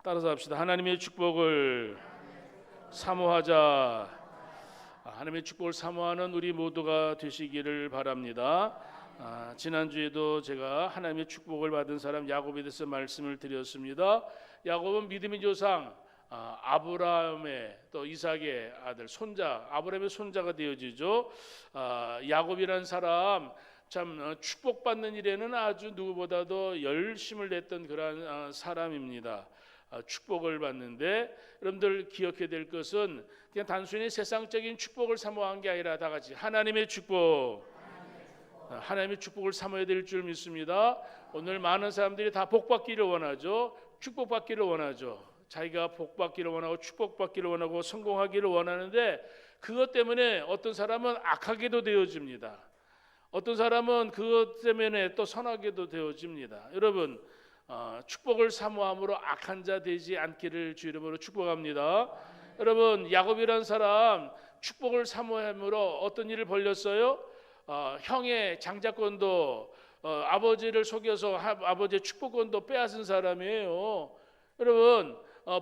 따라서 합시다. 하나님의 축복을 사모하자. 하나님의 축복을 사모하는 우리 모두가 되시기를 바랍니다. 지난주에도 제가 하나님의 축복을 받은 사람 야곱에 대해서 말씀을 드렸습니다. 야곱은 믿음의 조상 아브라함의 또 이삭의 아들 손자 아브라함의 손자가 되어지죠. 야곱이라는 사람 참 축복받는 일에는 아주 누구보다도 열심을 냈던 그러한 사람입니다. 축복을 받는데 여러분들 기억해야 될 것은 그냥 단순히 세상적인 축복을 사모한 게 아니라 다 같이 하나님의 축복을 사모해야 될 줄 믿습니다. 오늘 많은 사람들이 다 복받기를 원하죠. 축복받기를 원하죠. 자기가 복받기를 원하고 축복받기를 원하고 성공하기를 원하는데 그것 때문에 어떤 사람은 악하게도 되어집니다. 어떤 사람은 그것 때문에 또 선하게도 되어집니다. 여러분 축복을 사모함으로 악한 자 되지 않기를 주 이름으로 축복합니다. 여러분 야곱이란 사람 축복을 사모함으로 어떤 일을 벌렸어요? 형의 장자권도 아버지를 속여서 아버지의 축복권도 빼앗은 사람이에요. 여러분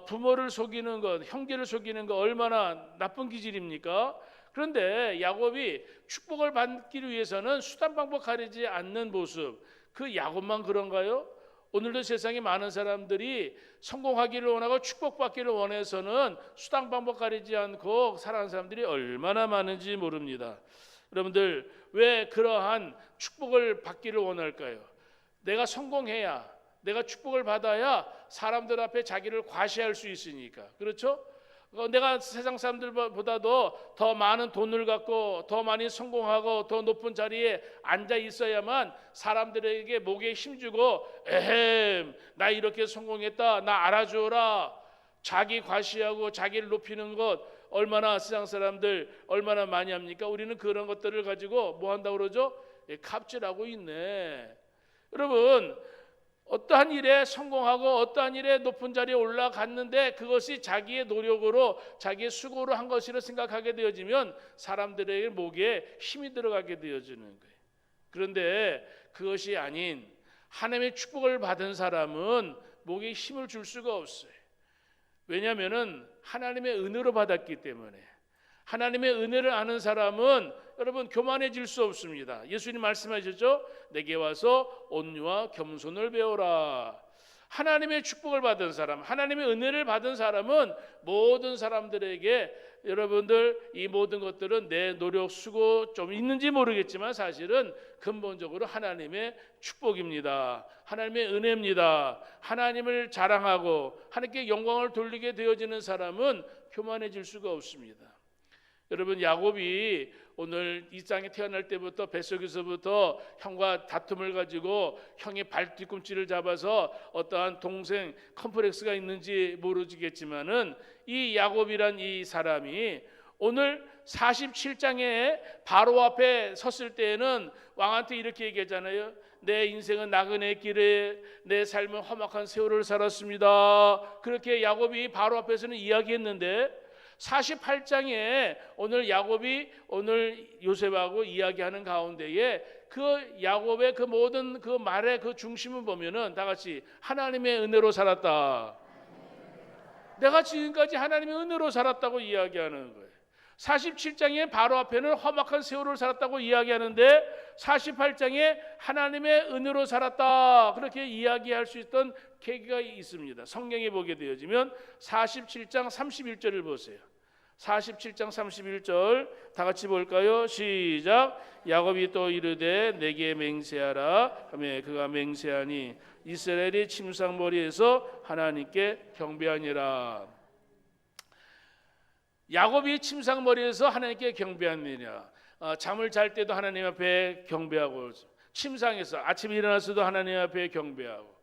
부모를 속이는 것, 형제를 속이는 것 얼마나 나쁜 기질입니까? 그런데 야곱이 축복을 받기 위해서는 수단 방법 가리지 않는 모습, 그 야곱만 그런가요? 오늘도 세상에 많은 사람들이 성공하기를 원하고 축복받기를 원해서는 수단 방법 가리지 않고 살아가는 사람들이 얼마나 많은지 모릅니다. 여러분들 왜 그러한 축복을 받기를 원할까요? 내가 성공해야, 내가 축복을 받아야 사람들 앞에 자기를 과시할 수 있으니까. 그렇죠? 내가 세상 사람들보다도 더 많은 돈을 갖고 더 많이 성공하고 더 높은 자리에 앉아 있어야만 사람들에게 목에 힘주고 에헴 나 이렇게 성공했다 나 알아주어라 자기 과시하고 자기를 높이는 것 얼마나 세상 사람들 얼마나 많이 합니까? 우리는 그런 것들을 가지고 뭐 한다고 그러죠? 갑질하고 있네. 여러분 어떠한 일에 성공하고 어떠한 일에 높은 자리에 올라갔는데 그것이 자기의 노력으로 자기의 수고로 한 것이라 생각하게 되어지면 사람들에게 목에 힘이 들어가게 되어지는 거예요. 그런데 그것이 아닌 하나님의 축복을 받은 사람은 목에 힘을 줄 수가 없어요. 왜냐하면 하나님의 은혜로 받았기 때문에. 하나님의 은혜를 아는 사람은 여러분 교만해질 수 없습니다. 예수님 말씀하셨죠? 내게 와서 온유와 겸손을 배워라. 하나님의 축복을 받은 사람, 하나님의 은혜를 받은 사람은 모든 사람들에게 여러분들 이 모든 것들은 내 노력 수고 좀 있는지 모르겠지만 사실은 근본적으로 하나님의 축복입니다. 하나님의 은혜입니다. 하나님을 자랑하고 하나님께 영광을 돌리게 되어지는 사람은 교만해질 수가 없습니다. 여러분 야곱이 오늘 이 땅에 태어날 때부터 뱃속에서부터 형과 다툼을 가지고 형의 발뒤꿈치를 잡아서 어떠한 동생 컴플렉스가 있는지 모르겠지만은 이 야곱이란 이 사람이 오늘 47장에 바로 앞에 섰을 때에는 왕한테 이렇게 얘기하잖아요. 내 인생은 나그네 길에 내 삶은 험악한 세월을 살았습니다. 그렇게 야곱이 바로 앞에서는 이야기했는데 48장에 오늘 야곱이 오늘 요셉하고 이야기하는 가운데에 그 야곱의 그 모든 그 말의 그 중심을 보면은 다 같이 하나님의 은혜로 살았다. 내가 지금까지 하나님의 은혜로 살았다고 이야기하는 거예요. 47장에 바로 앞에는 험악한 세월을 살았다고 이야기하는데 48장에 하나님의 은혜로 살았다 그렇게 이야기할 수 있던 계기가 있습니다. 성경에 보게 되어지면 47장 31절을 보세요. 47장 31절 다 같이 볼까요? 시작. 야곱이 또 이르되 내게 맹세하라 하며 그가 맹세하니 이스라엘의 침상머리에서 하나님께 경배하니라. 야곱이 침상머리에서 하나님께 경배하느니라. 잠을 잘 때도 하나님 앞에 경배하고 침상에서 아침에 일어나서도 하나님 앞에 경배하고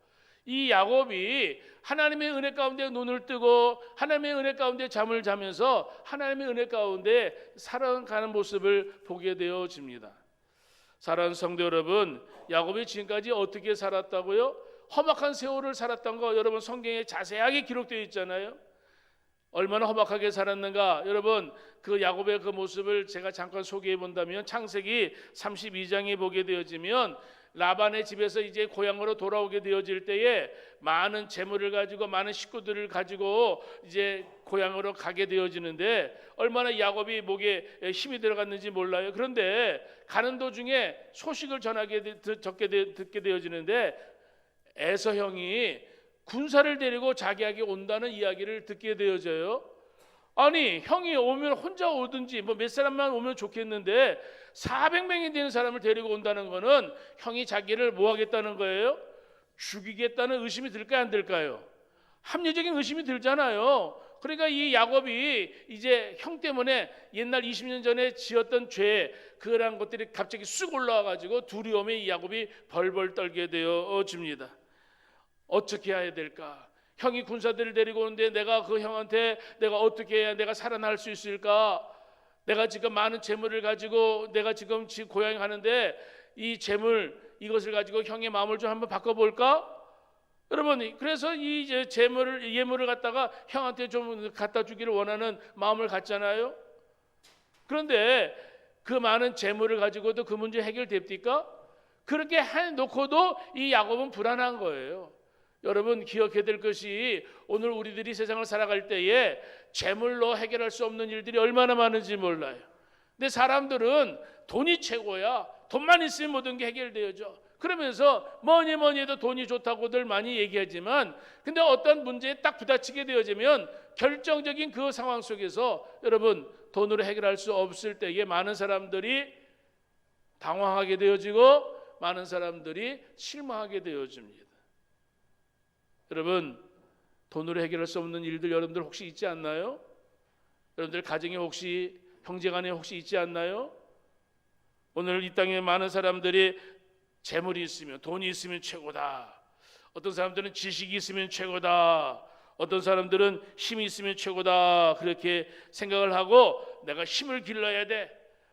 이 야곱이 하나님의 은혜 가운데 눈을 뜨고 하나님의 은혜 가운데 잠을 자면서 하나님의 은혜 가운데 살아가는 모습을 보게 되어집니다. 사랑하는 성도 여러분, 야곱이 지금까지 어떻게 살았다고요? 험악한 세월을 살았던 거 여러분 성경에 자세하게 기록되어 있잖아요. 얼마나 험악하게 살았는가. 여러분 그 야곱의 그 모습을 제가 잠깐 소개해 본다면 창세기 32장에 보게 되어지면 라반의 집에서 이제 고향으로 돌아오게 되어질 때에 많은 재물을 가지고 많은 식구들을 가지고 이제 고향으로 가게 되어지는데 얼마나 야곱이 목에 힘이 들어갔는지 몰라요. 그런데 가는 도중에 소식을 듣게 되어지는데 에서 형이 군사를 데리고 자기에게 온다는 이야기를 듣게 되어져요. 아니 형이 오면 혼자 오든지 뭐 몇 사람만 오면 좋겠는데 400명이 되는 사람을 데리고 온다는 거는 형이 자기를 뭐 하겠다는 거예요? 죽이겠다는 의심이 들까요, 안 들까요? 합리적인 의심이 들잖아요. 그러니까 이 야곱이 이제 형 때문에 옛날 20년 전에 지었던 죄 그런 것들이 갑자기 쑥 올라와 가지고 두려움에 이 야곱이 벌벌 떨게 되어집니다. 어떻게 해야 될까? 형이 군사들을 데리고 오는데 내가 그 형한테 내가 어떻게 해야 내가 살아날 수 있을까? 내가 지금 많은 재물을 가지고 내가 지금 고향에 가는데 이 재물 이것을 가지고 형의 마음을 좀 한번 바꿔볼까? 여러분 그래서 이 예물을 갖다가 형한테 좀 갖다 주기를 원하는 마음을 갖잖아요. 그런데 그 많은 재물을 가지고도 그 문제 해결됩니까? 그렇게 해놓고도 이 야곱은 불안한 거예요. 여러분 기억해야 될 것이 오늘 우리들이 세상을 살아갈 때에 재물로 해결할 수 없는 일들이 얼마나 많은지 몰라요. 근데 사람들은 돈이 최고야. 돈만 있으면 모든 게 해결되어져. 그러면서 뭐니 해도 돈이 좋다고들 많이 얘기하지만 근데 어떤 문제에 딱 부딪히게 되어지면 결정적인 그 상황 속에서 여러분 돈으로 해결할 수 없을 때에 많은 사람들이 당황하게 되어지고 많은 사람들이 실망하게 되어집니다. 여러분 돈으로 해결할 수 없는 일들 여러분들 혹시 있지 않나요? 여러분들 가정에 혹시 형제간에 혹시 있지 않나요? 오늘 이 땅에 많은 사람들이 재물이 있으면 돈이 있으면 최고다. 어떤 사람들은 지식이 있으면 최고다. 어떤 사람들은 힘이 있으면 최고다. 그렇게 생각을 하고 내가 힘을 길러야 돼.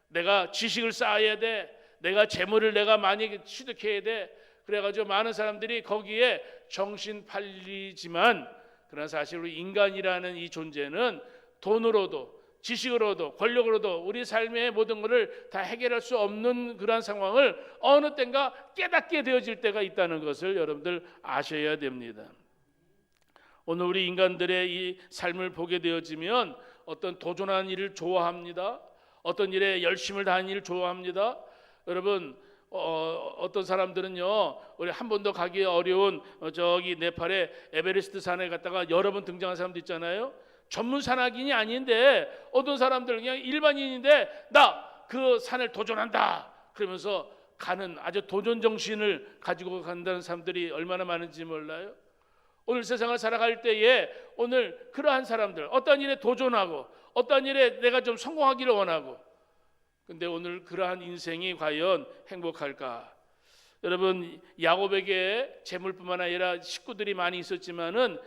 내가 지식을 쌓아야 돼. 내가 재물을 내가 많이 취득해야 돼. 그래가지고 많은 사람들이 거기에 정신 팔리지만 그러나 사실 우리 인간이라는 이 존재는 돈으로도 지식으로도 권력으로도 우리 삶의 모든 것을 다 해결할 수 없는 그러한 상황을 어느 때인가 깨닫게 되어질 때가 있다는 것을 여러분들 아셔야 됩니다. 오늘 우리 인간들의 이 삶을 보게 되어지면 어떤 도전하는 일을 좋아합니다. 어떤 일에 열심을 다하는 일을 좋아합니다. 여러분 어떤 사람들은요 우리 한 번도 가기 어려운 저기 네팔의 에베레스트 산에 갔다가 여러 번 등장한 사람도 있잖아요. 전문 산악인이 아닌데 어떤 사람들은 그냥 일반인인데 나 그 산을 도전한다 그러면서 가는 아주 도전 정신을 가지고 간다는 사람들이 얼마나 많은지 몰라요. 오늘 세상을 살아갈 때에 오늘 그러한 사람들 어떤 일에 도전하고 어떤 일에 내가 좀 성공하기를 원하고 근데 오늘 그러한 인생이 과연 행복할까? 여러분 야곱에게 재물뿐만 아니라 식구들이 많이 있었지만은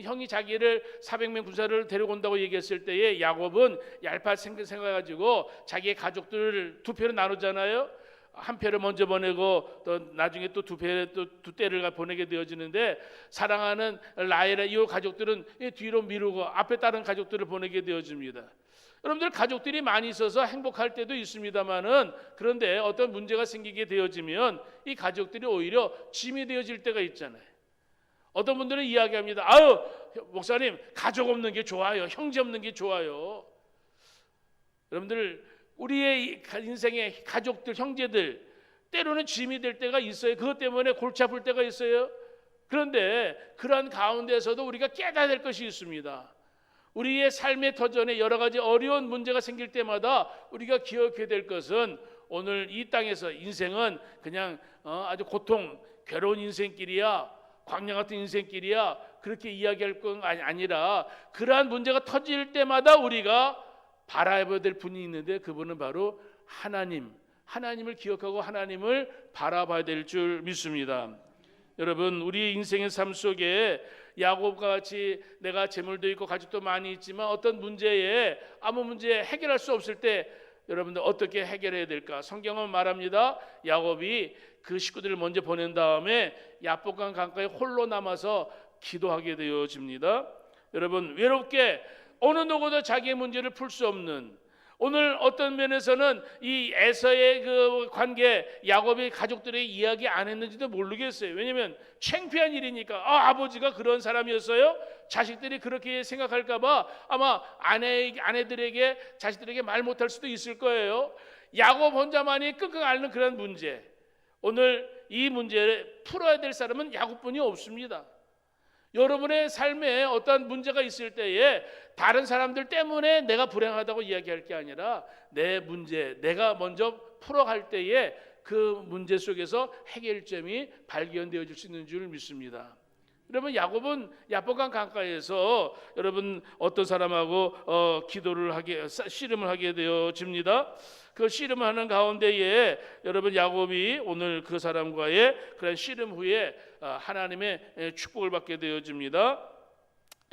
형이 자기를 400명 군사를 데려온다고 얘기했을 때에 야곱은 얄팍 생각해가지고 자기의 가족들을 두 표로 나누잖아요. 한 표를 먼저 보내고 또 나중에 또 두 때를 보내게 되어지는데 사랑하는 라헬의 이 가족들은 뒤로 미루고 앞에 다른 가족들을 보내게 되어집니다. 여러분들 가족들이 많이 있어서 행복할 때도 있습니다만은 그런데 어떤 문제가 생기게 되어지면 이 가족들이 오히려 짐이 되어질 때가 있잖아요. 어떤 분들은 이야기합니다. 아유 목사님 가족 없는 게 좋아요. 형제 없는 게 좋아요. 여러분들 우리의 인생의 가족들 형제들 때로는 짐이 될 때가 있어요. 그것 때문에 골치 아플 때가 있어요. 그런데 그러한 가운데서도 우리가 깨달아야 될 것이 있습니다. 우리의 삶의 터전에 여러 가지 어려운 문제가 생길 때마다 우리가 기억해야 될 것은 오늘 이 땅에서 인생은 그냥 아주 괴로운 인생길이야 광야 같은 인생길이야 그렇게 이야기할 건 아니라 그러한 문제가 터질 때마다 우리가 바라봐야 될 분이 있는데 그분은 바로 하나님을 기억하고 하나님을 바라봐야 될 줄 믿습니다. 여러분 우리 인생의 삶 속에 야곱과 같이 내가 재물도 있고 가족도 많이 있지만 어떤 문제에 아무 문제 해결할 수 없을 때 여러분들 어떻게 해결해야 될까? 성경은 말합니다. 야곱이 그 식구들을 먼저 보낸 다음에 야복강 강가에 홀로 남아서 기도하게 되어집니다. 여러분 외롭게 어느 누구도 자기의 문제를 풀 수 없는 오늘 어떤 면에서는 이 에서의 그 관계, 야곱의 가족들의 이야기 안 했는지도 모르겠어요. 왜냐하면 창피한 일이니까. 아버지가 그런 사람이었어요? 자식들이 그렇게 생각할까봐 아마 아내들에게, 자식들에게 말 못할 수도 있을 거예요. 야곱 혼자만이 끙끙 앓는 그런 문제, 오늘 이 문제를 풀어야 될 사람은 야곱뿐이 없습니다. 여러분의 삶에 어떤 문제가 있을 때에 다른 사람들 때문에 내가 불행하다고 이야기할 게 아니라 내 문제, 내가 먼저 풀어갈 때에 그 문제 속에서 해결점이 발견되어질 수 있는 줄 믿습니다. 여러분, 야곱은 야복강 강가에서 여러분 어떤 사람하고 씨름을 하게 되어집니다. 그 씨름하는 가운데에 여러분 야곱이 오늘 그 사람과의 그런 씨름 후에 하나님의 축복을 받게 되어집니다.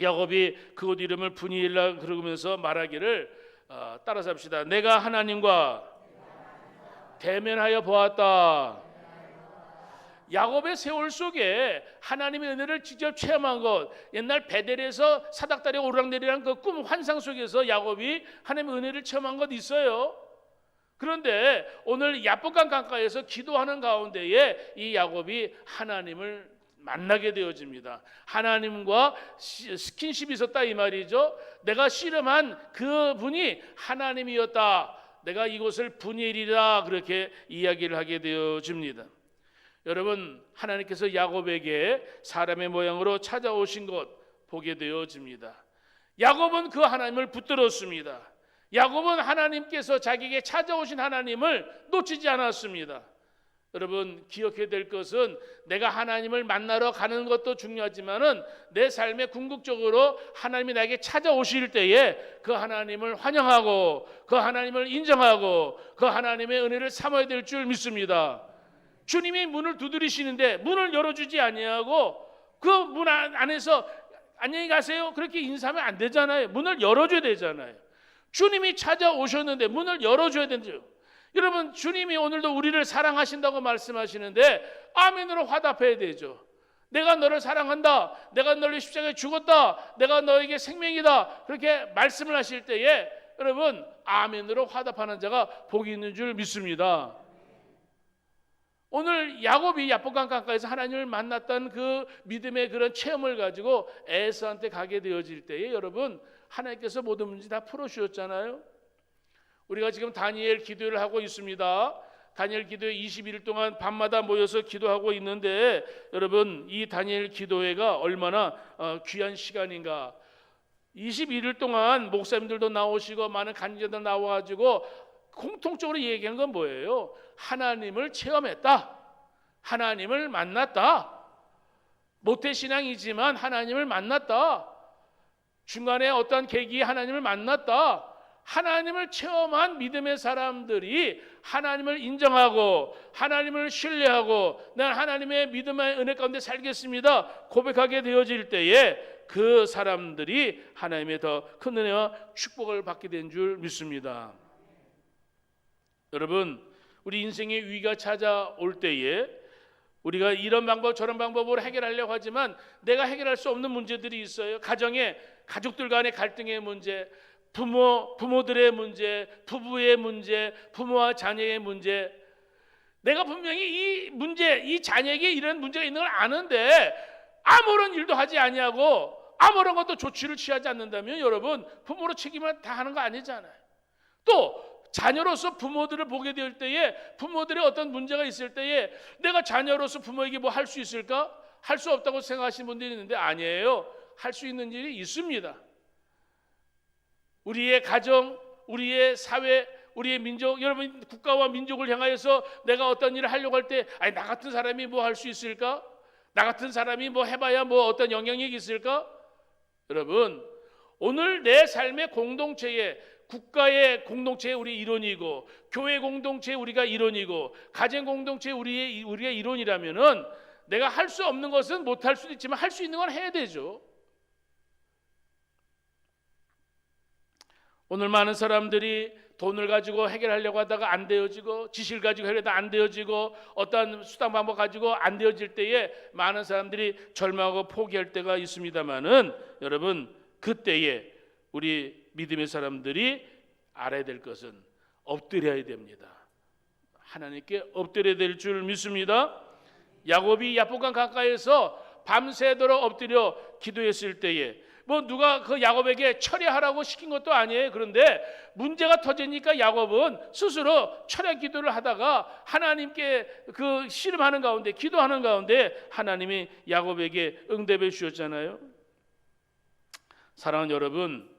야곱이 그곳 이름을 브니엘라 그러면서 말하기를, 따라서 합시다. 내가 하나님과 대면하여 보았다. 야곱의 세월 속에 하나님의 은혜를 직접 체험한 것, 옛날 베델에서 사닥다리 오르락내리락 그 꿈 환상 속에서 야곱이 하나님의 은혜를 체험한 것 있어요. 그런데 오늘 야복강 강가에서 기도하는 가운데에 이 야곱이 하나님을 만나게 되어집니다. 하나님과 스킨십이 있었다 이 말이죠. 내가 씨름한 그 분이 하나님이었다. 내가 이곳을 브니엘이라 그렇게 이야기를 하게 되어집니다. 여러분, 하나님께서 야곱에게 사람의 모양으로 찾아오신 것 보게 되어집니다. 야곱은 그 하나님을 붙들었습니다. 야곱은 하나님께서 자기에게 찾아오신 하나님을 놓치지 않았습니다. 여러분, 기억해야 될 것은 내가 하나님을 만나러 가는 것도 중요하지만은 내 삶에 궁극적으로 하나님이 나에게 찾아오실 때에 그 하나님을 환영하고 그 하나님을 인정하고 그 하나님의 은혜를 삼아야 될 줄 믿습니다. 주님이 문을 두드리시는데 문을 열어주지 아니하고 그 문 안에서 안녕히 가세요 그렇게 인사하면 안 되잖아요. 문을 열어줘야 되잖아요. 주님이 찾아오셨는데 문을 열어줘야 되죠. 여러분, 주님이 오늘도 우리를 사랑하신다고 말씀하시는데 아멘으로 화답해야 되죠. 내가 너를 사랑한다, 내가 너를 십자가에 죽었다, 내가 너에게 생명이다, 그렇게 말씀을 하실 때에 여러분 아멘으로 화답하는 자가 복이 있는 줄 믿습니다. 오늘 야곱이 야복강 강가에서 하나님을 만났던 그 믿음의 그런 체험을 가지고 에서한테 가게 되어질 때에 여러분 하나님께서 모든 문제 다 풀어주셨잖아요. 우리가 지금 다니엘 기도를 하고 있습니다. 다니엘 기도회 21일 동안 밤마다 모여서 기도하고 있는데 여러분 이 다니엘 기도회가 얼마나 귀한 시간인가. 21일 동안 목사님들도 나오시고 많은 간증자들 나와가지고 공통적으로 얘기한 건 뭐예요? 하나님을 체험했다. 하나님을 만났다. 모태신앙이지만 하나님을 만났다. 중간에 어떠한 계기에 하나님을 만났다. 하나님을 체험한 믿음의 사람들이 하나님을 인정하고 하나님을 신뢰하고 난 하나님의 믿음의 은혜 가운데 살겠습니다 고백하게 되어질 때에 그 사람들이 하나님의 더 큰 은혜와 축복을 받게 된 줄 믿습니다. 여러분, 우리 인생의 위기가 찾아올 때에 우리가 이런 방법 저런 방법으로 해결하려고 하지만 내가 해결할 수 없는 문제들이 있어요. 가정에 가족들 간의 갈등의 문제, 부모들의 문제, 부부의 문제, 부모와 자녀의 문제. 내가 분명히 이 문제, 이 자녀에게 이런 문제가 있는 걸 아는데 아무런 일도 하지 아니하고 아무런 것도 조치를 취하지 않는다면 여러분 부모로 책임을 다 하는 거 아니잖아요. 또 자녀로서 부모들을 보게 될 때에 부모들의 어떤 문제가 있을 때에 내가 자녀로서 부모에게 뭐 할 수 있을까? 할 수 없다고 생각하시는 분들이 있는데 아니에요. 할 수 있는 일이 있습니다. 우리의 가정, 우리의 사회, 우리의 민족, 여러분 국가와 민족을 향하여서 내가 어떤 일을 하려고 할 때 아니 나 같은 사람이 뭐 할 수 있을까? 나 같은 사람이 뭐 해봐야 뭐 어떤 영향력이 있을까? 여러분 오늘 내 삶의 공동체에 국가의 공동체의 우리 일원이고 교회 공동체의 우리가 일원이고 가정 공동체의 우리가 일원이라면은 내가 할 수 없는 것은 못할 수도 있지만 할 수 있는 건 해야 되죠. 오늘 많은 사람들이 돈을 가지고 해결하려고 하다가 안 되어지고 지식을 가지고 해결하다 안 되어지고 어떤 수단 방법 가지고 안 되어질 때에 많은 사람들이 절망하고 포기할 때가 있습니다만은 여러분 그때에 우리 믿음의 사람들이 알아야 될 것은 엎드려야 됩니다. 하나님께 엎드려야 될 줄 믿습니다. 야곱이 야복강 가까이에서 밤새도록 엎드려 기도했을 때에 뭐 누가 그 야곱에게 철야하라고 시킨 것도 아니에요. 그런데 문제가 터지니까 야곱은 스스로 철야 기도를 하다가 하나님께 그 씨름하는 가운데 기도하는 가운데 하나님이 야곱에게 응답해 주셨잖아요. 사랑하는 여러분,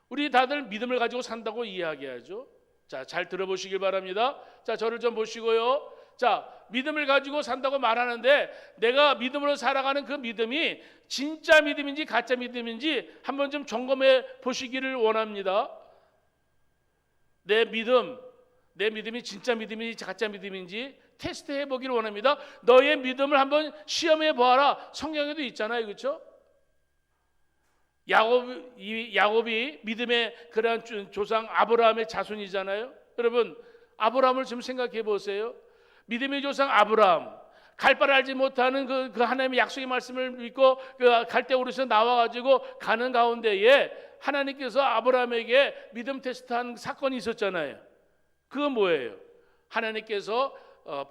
우리 다들 믿음을 가지고 산다고 이야기하죠. 자, 잘 들어보시길 바랍니다. 자, 저를 좀 보시고요. 자, 믿음을 가지고 산다고 말하는데 내가 믿음으로 살아가는 그 믿음이 진짜 믿음인지 가짜 믿음인지 한번 좀 점검해 보시기를 원합니다. 내 믿음이 진짜 믿음인지 가짜 믿음인지 테스트해 보기를 원합니다. 너의 믿음을 한번 시험해 보아라. 성경에도 있잖아요, 그렇죠? 야곱이 믿음의 그러한 조상 아브라함의 자손이잖아요. 여러분, 아브라함을 좀 생각해 보세요. 믿음의 조상 아브라함, 갈 바를 알지 못하는 그 하나님의 약속의 말씀을 믿고 그 갈대우르에서 나와가지고 가는 가운데에 하나님께서 아브라함에게 믿음 테스트한 사건이 있었잖아요. 그건 뭐예요? 하나님께서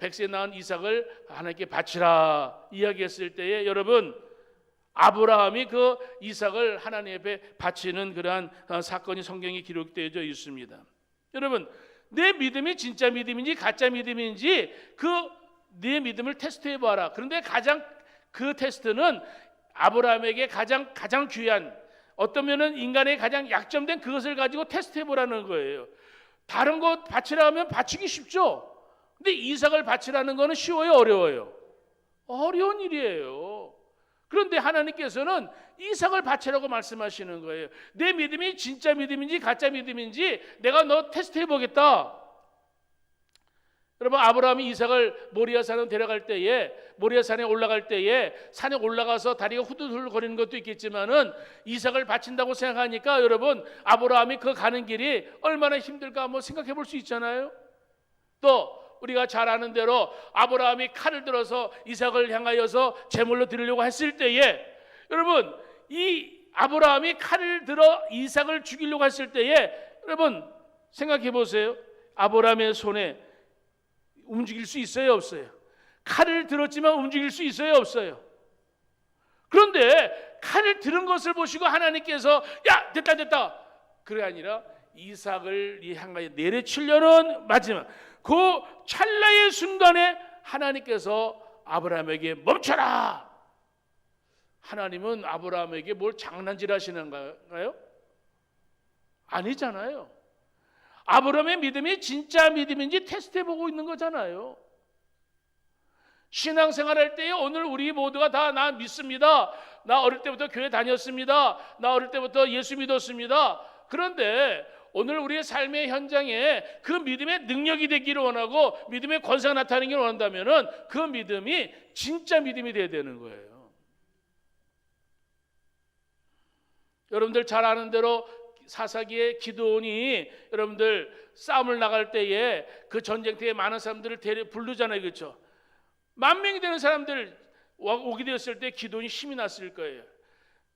백세 낳은 이삭을 하나님께 바치라 이야기했을 때에 여러분, 아브라함이 그 이삭을 하나님 앞에 바치는 그러한 사건이 성경에 기록되어 있습니다. 여러분, 내 믿음이 진짜 믿음인지 가짜 믿음인지 내 믿음을 테스트해 봐라. 그런데 가장 그 테스트는 아브라함에게 가장 귀한, 어떤 면은 인간의 가장 약점된 그것을 가지고 테스트해 보라는 거예요. 다른 것 바치라 하면 바치기 쉽죠. 근데 이삭을 바치라는 거는 쉬워요, 어려워요? 어려운 일이에요. 그런데 하나님께서는 이삭을 바치라고 말씀하시는 거예요. 내 믿음이 진짜 믿음인지 가짜 믿음인지 내가 너 테스트해 보겠다. 여러분, 아브라함이 이삭을 모리아산으로 데려갈 때에, 모리아산에 올라갈 때에 산에 올라가서 다리가 후들후들 거리는 것도 있겠지만은 이삭을 바친다고 생각하니까 여러분, 아브라함이 그 가는 길이 얼마나 힘들까 한번 생각해 볼 수 있잖아요. 또 우리가 잘 아는 대로 아브라함이 칼을 들어서 이삭을 향하여서 제물로 드리려고 했을 때에 여러분, 이 아브라함이 칼을 들어 이삭을 죽이려고 했을 때에 여러분 생각해 보세요. 아브라함의 손에 움직일 수 있어요, 없어요? 칼을 들었지만 움직일 수 있어요, 없어요? 그런데 칼을 들은 것을 보시고 하나님께서 야, 됐다 그게 아니라 이삭을 향하여 내려치려는 마지막 그 찰나의 순간에 하나님께서 아브라함에게 멈춰라. 하나님은 아브라함에게 뭘 장난질 하시는가요? 아니잖아요. 아브라함의 믿음이 진짜 믿음인지 테스트해보고 있는 거잖아요. 신앙생활할 때에 오늘 우리 모두가 다 나 믿습니다. 나 어릴 때부터 교회 다녔습니다. 나 어릴 때부터 예수 믿었습니다. 그런데 오늘 우리의 삶의 현장에 그 믿음의 능력이 되기를 원하고 믿음의 권세가 나타나기를 원한다면 그 믿음이 진짜 믿음이 되어야 되는 거예요. 여러분들 잘 아는 대로 사사기의 기드온이 여러분들 싸움을 나갈 때에 그 전쟁터에 많은 사람들을 부르잖아요, 그렇죠? 10,000명이 되는 사람들 오게 되었을 때 기드온이 힘이 났을 거예요.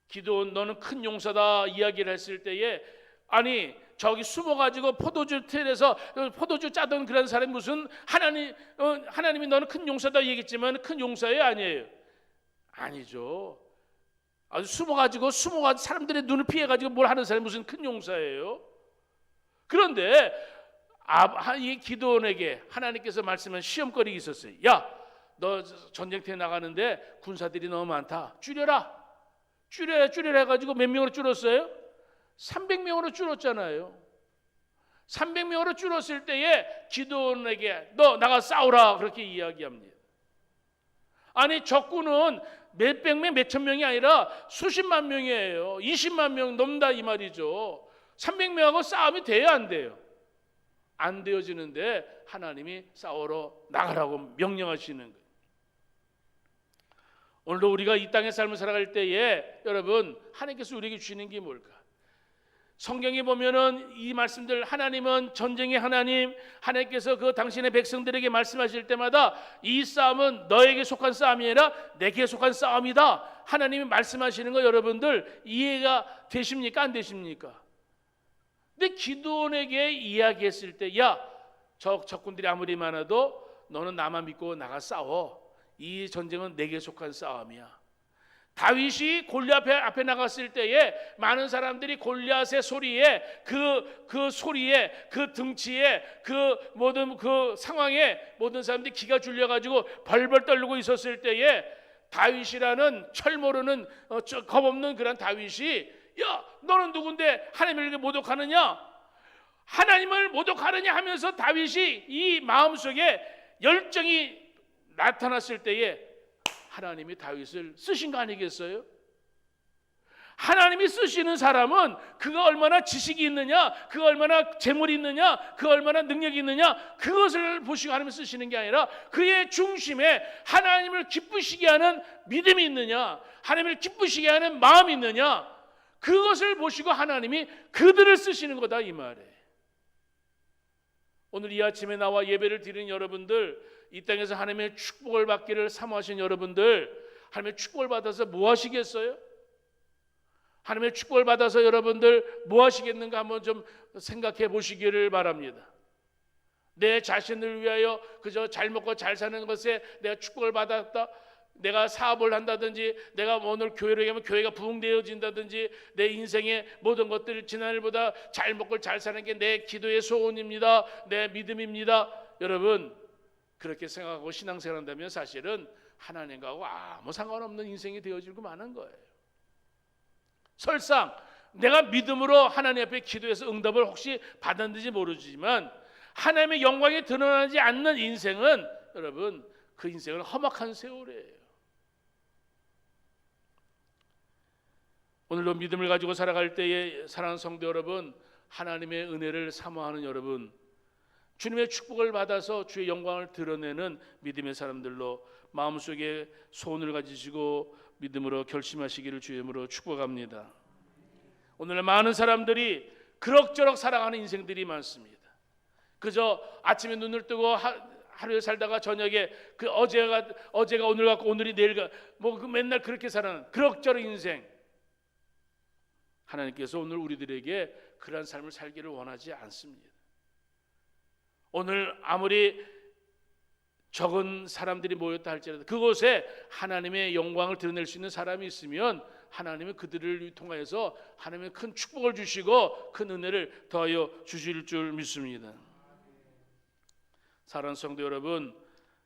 기드온, 너는 큰 용사다 이야기를 했을 때에 아니 저기 숨어가지고 포도주 틀에서 포도주 짜던 그런 사람이 무슨 하나님이 너는 큰 용사다 얘기했지만 큰 용사예요, 아니에요? 아니죠. 아주 숨어가지고 사람들의 눈을 피해가지고 뭘 하는 사람이 무슨 큰 용사예요? 그런데 이 기드온에게 하나님께서 말씀한 시험거리가 있었어요. 야, 너 전쟁터에 나가는데 군사들이 너무 많다. 줄여라 해가지고 몇 명으로 줄었어요? 300명으로 줄었잖아요. 300명으로 줄었을 때에 기드온에게 너 나가 싸우라 그렇게 이야기합니다. 아니 적군은 몇백 명, 몇천 명이 아니라 수십만 명이에요. 20만 명 넘는다 이 말이죠. 300명하고 싸움이 돼야 안 돼요? 안 되어지는데 하나님이 싸우러 나가라고 명령하시는 거예요. 오늘도 우리가 이 땅의 삶을 살아갈 때에 여러분 하나님께서 우리에게 주시는 게 뭘까? 성경에 보면은 이 말씀들, 하나님은 전쟁의 하나님, 하나님께서 그 당신의 백성들에게 말씀하실 때마다 이 싸움은 너에게 속한 싸움이 아니라 내게 속한 싸움이다. 하나님이 말씀하시는 거 여러분들 이해가 되십니까? 안 되십니까? 근데 기드온에게 이야기했을 때, 야, 저 적군들이 아무리 많아도 너는 나만 믿고 나가 싸워. 이 전쟁은 내게 속한 싸움이야. 다윗이 골리앗 앞에 나갔을 때에 많은 사람들이 골리앗의 소리에 그 소리에 그 등치에 그 모든 그 상황에 모든 사람들이 기가 줄려가지고 벌벌 떨고 있었을 때에 다윗이라는 철 모르는 겁없는 그런 다윗이, 야, 너는 누군데 하나님을 모독하느냐? 하나님을 모독하느냐 하면서 다윗이 이 마음속에 열정이 나타났을 때에 하나님이 다윗을 쓰신 거 아니겠어요? 하나님이 쓰시는 사람은 그가 얼마나 지식이 있느냐, 그가 얼마나 재물이 있느냐, 그가 얼마나 능력이 있느냐, 그것을 보시고 하나님이 쓰시는 게 아니라 그의 중심에 하나님을 기쁘시게 하는 믿음이 있느냐, 하나님을 기쁘시게 하는 마음이 있느냐, 그것을 보시고 하나님이 그들을 쓰시는 거다, 이 말이에요. 오늘 이 아침에 나와 예배를 드리는 여러분들, 이 땅에서 하나님의 축복을 받기를 사모하신 여러분들, 하나님의 축복을 받아서 뭐 하시겠어요? 하나님의 축복을 받아서 여러분들 뭐 하시겠는가 한번 좀 생각해 보시기를 바랍니다. 내 자신을 위하여 그저 잘 먹고 잘 사는 것에 내가 축복을 받았다, 내가 사업을 한다든지, 내가 오늘 교회로 가면 교회가 부흥되어진다든지, 내 인생의 모든 것들을 지난일보다 잘 먹고 잘 사는 게 내 기도의 소원입니다, 내 믿음입니다. 여러분, 그렇게 생각하고 신앙생활 한다면 사실은 하나님과하고 아무 상관없는 인생이 되어지고 마는 거예요. 설상 내가 믿음으로 하나님 앞에 기도해서 응답을 혹시 받았는지 모르지만 하나님의 영광이 드러나지 않는 인생은, 여러분, 그 인생은 험악한 세월이에요. 오늘도 믿음을 가지고 살아갈 때에 사랑하는 성도 여러분, 하나님의 은혜를 사모하는 여러분, 주님의 축복을 받아서 주의 영광을 드러내는 믿음의 사람들로 마음속에 소원을 가지시고 믿음으로 결심하시기를 주의 이름으로 축복합니다. 오늘 많은 사람들이 그럭저럭 살아가는 인생들이 많습니다. 그저 아침에 눈을 뜨고 하루에 살다가 저녁에 그 어제가 오늘 같고 오늘이 내일 뭐 맨날 그렇게 사는 그럭저럭 인생. 하나님께서 오늘 우리들에게 그러한 삶을 살기를 원하지 않습니다. 오늘 아무리 적은 사람들이 모였다 할지라도 그곳에 하나님의 영광을 드러낼 수 있는 사람이 있으면 하나님은 그들을 통하여서 하나님의 큰 축복을 주시고 큰 은혜를 더하여 주실 줄 믿습니다. 사랑하는 성도 여러분,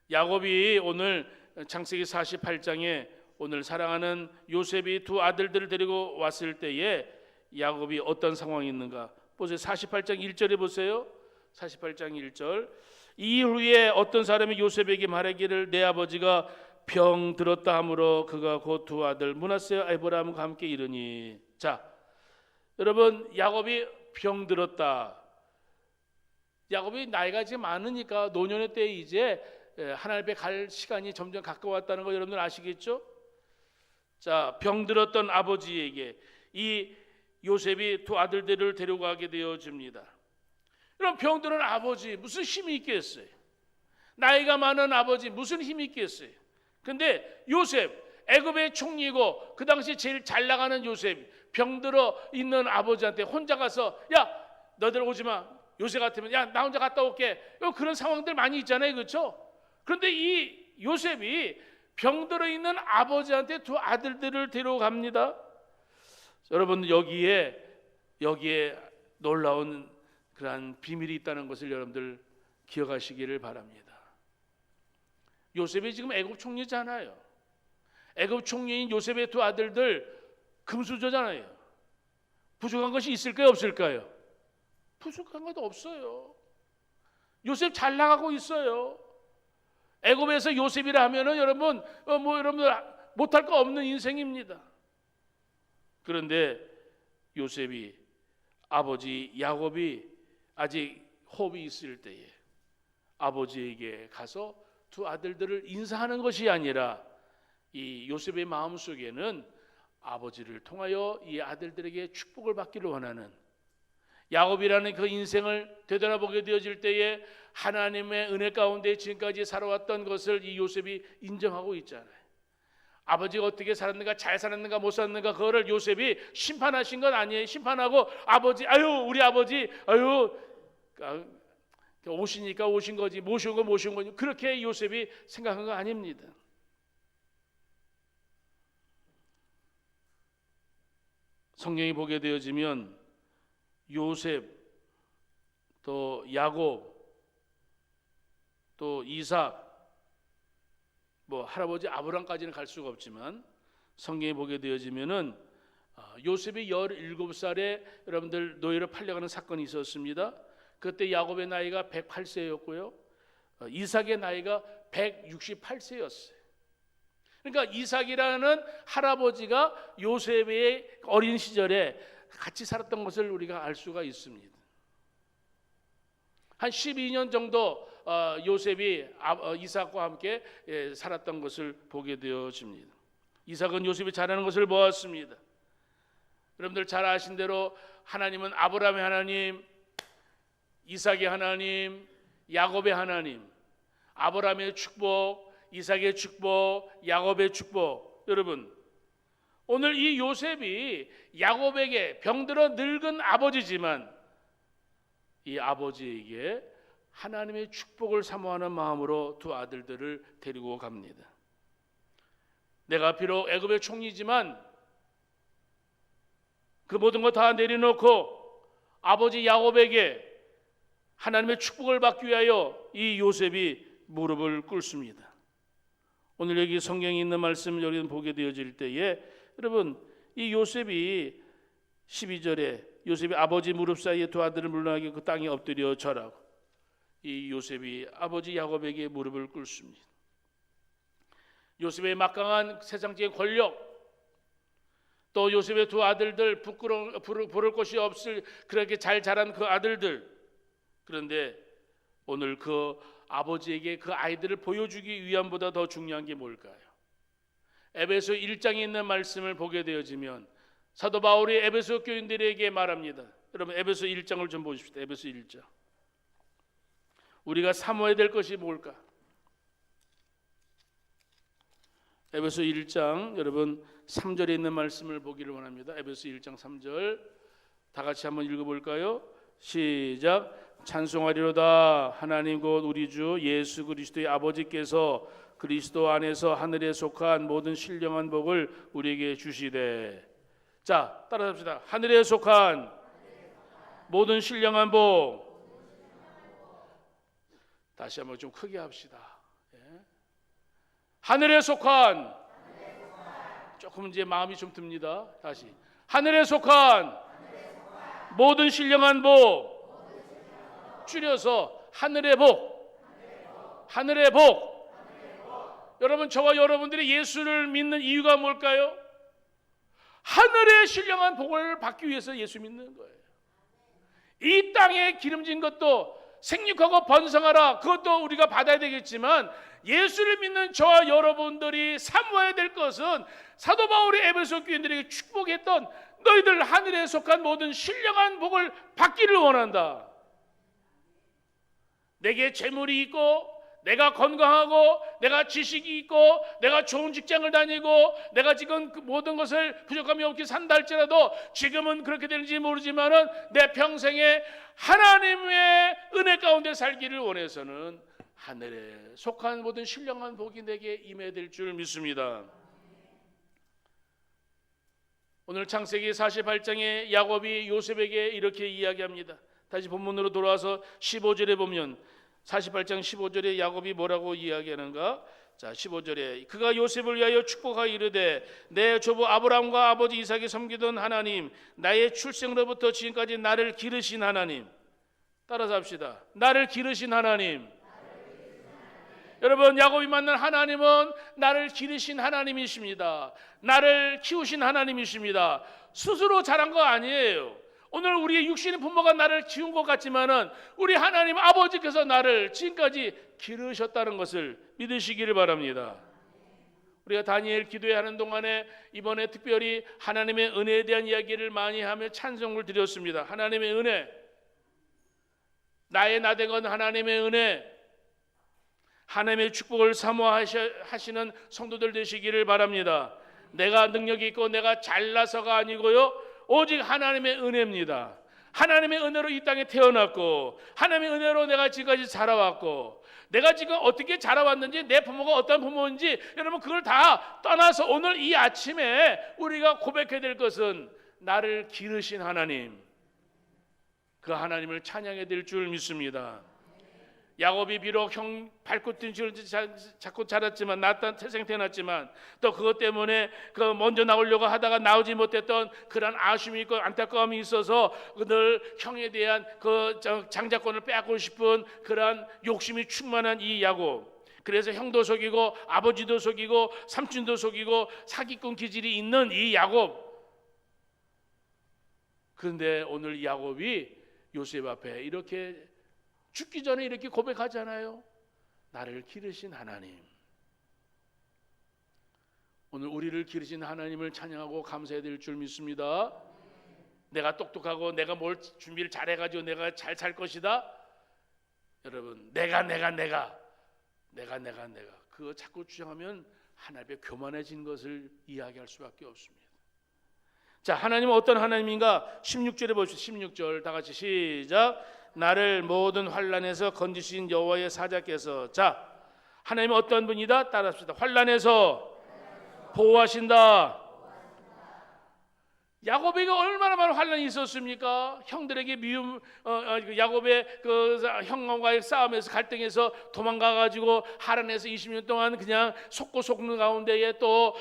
야곱이 오늘 창세기 48장에 오늘 사랑하는 요셉이 두 아들들을 데리고 왔을 때에 야곱이 어떤 상황이 있는가 보세요. 48장 1절에 보세요. 48장 1절, 이후에 어떤 사람이 요셉에게 말하기를 내 아버지가 병 들었다 하므로 그가 곧 두 아들 므낫세와 에브라임과 함께 이르니. 자, 여러분, 야곱이 병 들었다. 야곱이 나이가 지금 많으니까 노년의 때에 이제 하나님 앞에 갈 시간이 점점 가까웠다는 거 여러분들 아시겠죠? 자, 병 들었던 아버지에게 이 요셉이 두 아들들을 데려가게 되어집니다. 그럼 병들은 아버지 무슨 힘이 있겠어요? 나이가 많은 아버지 무슨 힘이 있겠어요? 근데 요셉, 애굽의 총리고 그 당시 제일 잘 나가는 요셉, 병들어 있는 아버지한테 혼자 가서 야, 너들 오지 마. 요셉 같으면 야, 나 혼자 갔다 올게. 그런 상황들 많이 있잖아요, 그렇죠? 그런데 이 요셉이 병들어 있는 아버지한테 두 아들들을 데려갑니다. 여러분, 여기에 놀라운 그러한 비밀이 있다는 것을 여러분들 기억하시기를 바랍니다. 요셉이 지금 애굽 총리잖아요. 애굽 총리인 요셉의 두 아들들 금수저잖아요. 부족한 것이 있을까요, 없을까요? 부족한 것도 없어요. 요셉 잘 나가고 있어요. 애굽에서 요셉이라 하면은 여러분 여러분들 못할 거 없는 인생입니다. 그런데 요셉이 아버지 야곱이 아직 호흡이 있을 때에 아버지에게 가서 두 아들들을 인사하는 것이 아니라 이 요셉의 마음속에는 아버지를 통하여 이 아들들에게 축복을 받기를 원하는, 야곱이라는 그 인생을 되돌아보게 되어질 때에 하나님의 은혜 가운데 지금까지 살아왔던 것을 이 요셉이 인정하고 있잖아요. 아버지가 어떻게 살았는가, 잘 살았는가 못 살았는가, 그거를 요셉이 심판하신 건 아니에요. 심판하고 아버지, 아유 우리 아버지, 아유 오시니까 오신 거지, 모신 거 모신 거지, 그렇게 요셉이 생각한 거 아닙니다. 성경이 보게 되어지면 요셉, 또 야곱, 또 이삭, 뭐 할아버지 아브람까지는 갈 수가 없지만 성경에 보게 되어지면은 요셉이 17살에 여러분들 노예로 팔려가는 사건이 있었습니다. 그때 야곱의 나이가 108세였고요. 이삭의 나이가 168세였어요. 그러니까 이삭이라는 할아버지가 요셉의 어린 시절에 같이 살았던 것을 우리가 알 수가 있습니다. 한 12년 정도 요셉이 이삭과 함께 살았던 것을 보게 되어집니다. 이삭은 요셉이 잘하는 것을 보았습니다. 여러분들 잘 아신 대로 하나님은 아브라함의 하나님, 이삭의 하나님, 야곱의 하나님, 아브라함의 축복, 이삭의 축복, 야곱의 축복. 여러분, 오늘 이 요셉이 야곱에게 병들어 늙은 아버지지만 이 아버지에게 하나님의 축복을 사모하는 마음으로 두 아들들을 데리고 갑니다. 내가 비록 애굽의 총리지만 그 모든 거 다 내려놓고 아버지 야곱에게 하나님의 축복을 받기 위하여 이 요셉이 무릎을 꿇습니다. 오늘 여기 성경에 있는 말씀을 여기 보게 되어질 때에 여러분, 이 요셉이 12절에 요셉이 아버지 무릎 사이에 두 아들을 물러나게 그 땅에 엎드려 절하고 이 요셉이 아버지 야곱에게 무릎을 꿇습니다. 요셉의 막강한 세상적인 권력, 또 요셉의 두 아들들, 부를 곳이 없을 그렇게 잘 자란 그 아들들, 그런데 오늘 그 아버지에게 그 아이들을 보여주기 위함보다 더 중요한 게 뭘까요? 에베소 1장에 있는 말씀을 보게 되어지면 사도 바울이 에베소 교인들에게 말합니다. 여러분 에베소 1장을 좀 보십시오. 에베소 1장. 우리가 사모해야 될 것이 뭘까? 에베소 1장 여러분 3절에 있는 말씀을 보기를 원합니다. 에베소 1장 3절 다 같이 한번 읽어볼까요? 시작. 찬송하리로다. 하나님 곧 우리 주 예수 그리스도의 아버지께서 그리스도 안에서 하늘에 속한 모든 신령한 복을 우리에게 주시되. 자, 따라합시다. 하늘에 속한 모든 신령한 복. 다시 한번 좀 크게 합시다. 예. 하늘에 속한, 조금 이제 마음이 좀 듭니다. 다시. 하늘에 속한 모든 신령한 복. 줄여서 하늘의 복. 하늘의 복. 여러분, 저와 여러분들이 예수를 믿는 이유가 뭘까요? 하늘의 신령한 복을 받기 위해서 예수 믿는 거예요. 이 땅에 기름진 것도 생육하고 번성하라, 그것도 우리가 받아야 되겠지만 예수를 믿는 저와 여러분들이 사모해야 될 것은 사도 바울이 에베소 교인들에게 축복했던 너희들 하늘에 속한 모든 신령한 복을 받기를 원한다. 내게 재물이 있고, 내가 건강하고, 내가 지식이 있고, 내가 좋은 직장을 다니고, 내가 지금 그 모든 것을 부족함이 없게 산다 할지라도 지금은 그렇게 되는지 모르지만은 내 평생에 하나님의 은혜 가운데 살기를 원해서는 하늘에 속한 모든 신령한 복이 내게 임해될 줄 믿습니다. 오늘 창세기 48장에 야곱이 요셉에게 이렇게 이야기합니다. 다시 본문으로 돌아와서 15절에 보면 48장 15절에 야곱이 뭐라고 이야기하는가? 자, 15절에 그가 요셉을 위하여 축복하여 이르되 내 조부 아브라함과 아버지 이삭이 섬기던 하나님, 나의 출생로부터 지금까지 나를 기르신 하나님. 따라서 합시다. 나를 기르신 하나님. 여러분, 야곱이 만난 하나님은 나를 기르신 하나님이십니다. 나를 키우신 하나님이십니다. 스스로 자란 거 아니에요. 오늘 우리의 육신의 부모가 나를 키운 것 같지만은 우리 하나님 아버지께서 나를 지금까지 기르셨다는 것을 믿으시기를 바랍니다. 우리가 다니엘 기도회 하는 동안에 이번에 특별히 하나님의 은혜에 대한 이야기를 많이 하며 찬송을 드렸습니다. 하나님의 은혜, 나의 나된 건 하나님의 은혜, 하나님의 축복을 사모하시는 성도들 되시기를 바랍니다. 내가 능력이 있고 내가 잘나서가 아니고요, 오직 하나님의 은혜입니다. 하나님의 은혜로 이 땅에 태어났고 하나님의 은혜로 내가 지금까지 자라왔고, 내가 지금 어떻게 자라왔는지, 내 부모가 어떤 부모인지, 여러분 그걸 다 떠나서 오늘 이 아침에 우리가 고백해야 될 것은 나를 기르신 하나님, 그 하나님을 찬양해야 될 줄 믿습니다. 야곱이 비록 형 밟고 뛴 줄 자꾸 자랐지만, 태생 태어났지만, 또 그것 때문에 그 먼저 나오려고 하다가 나오지 못했던 그런 아쉬움이 있고 안타까움이 있어서 늘 형에 대한 그 장자권을 빼앗고 싶은 그런 욕심이 충만한 이 야곱. 그래서 형도 속이고 아버지도 속이고 삼촌도 속이고 사기꾼 기질이 있는 이 야곱. 그런데 오늘 야곱이 요셉 앞에 이렇게 죽기 전에 이렇게 고백하잖아요. 나를 기르신 하나님. 오늘 우리를 기르신 하나님을 찬양하고 감사해야 될 줄 믿습니다. 내가 똑똑하고 내가 뭘 준비를 잘해가지고 내가 잘 살 것이다. 여러분, 내가 그거 자꾸 주장하면 하나님의 교만해진 것을 이야기할 수밖에 없습니다. 자, 하나님은 어떤 하나님인가? 16절에 보십시오. 16절 다 같이 시작. 나를 모든 환난에서 건지신 여호와의 사자께서. 자, 하나님은 어떤 분이다? 따라합시다. 환난에서 보호하신다. 야곱에게 얼마나 많은 환난이 있었습니까? 형들에게 미움, 야곱의 그 형과의 싸움에서, 갈등에서 도망가가지고 하란에서 20년 동안 그냥 속고 속는 가운데에 또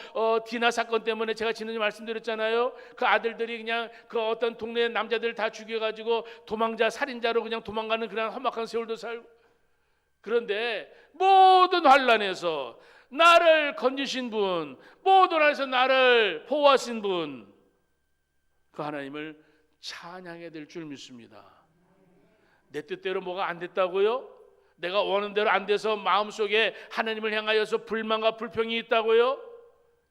디나 사건 때문에 제가 지난주에 말씀드렸잖아요. 그 아들들이 그냥 그 어떤 동네 남자들 다 죽여가지고 도망자, 살인자로 그냥 도망가는 그런 험악한 세월도 살고. 그런데 모든 환난에서 나를 건지신 분, 모든 환난에서 나를 보호하신 분, 그 하나님을 찬양해야 될 줄 믿습니다. 내 뜻대로 뭐가 안 됐다고요? 내가 원하는 대로 안 돼서 마음속에 하나님을 향하여서 불만과 불평이 있다고요?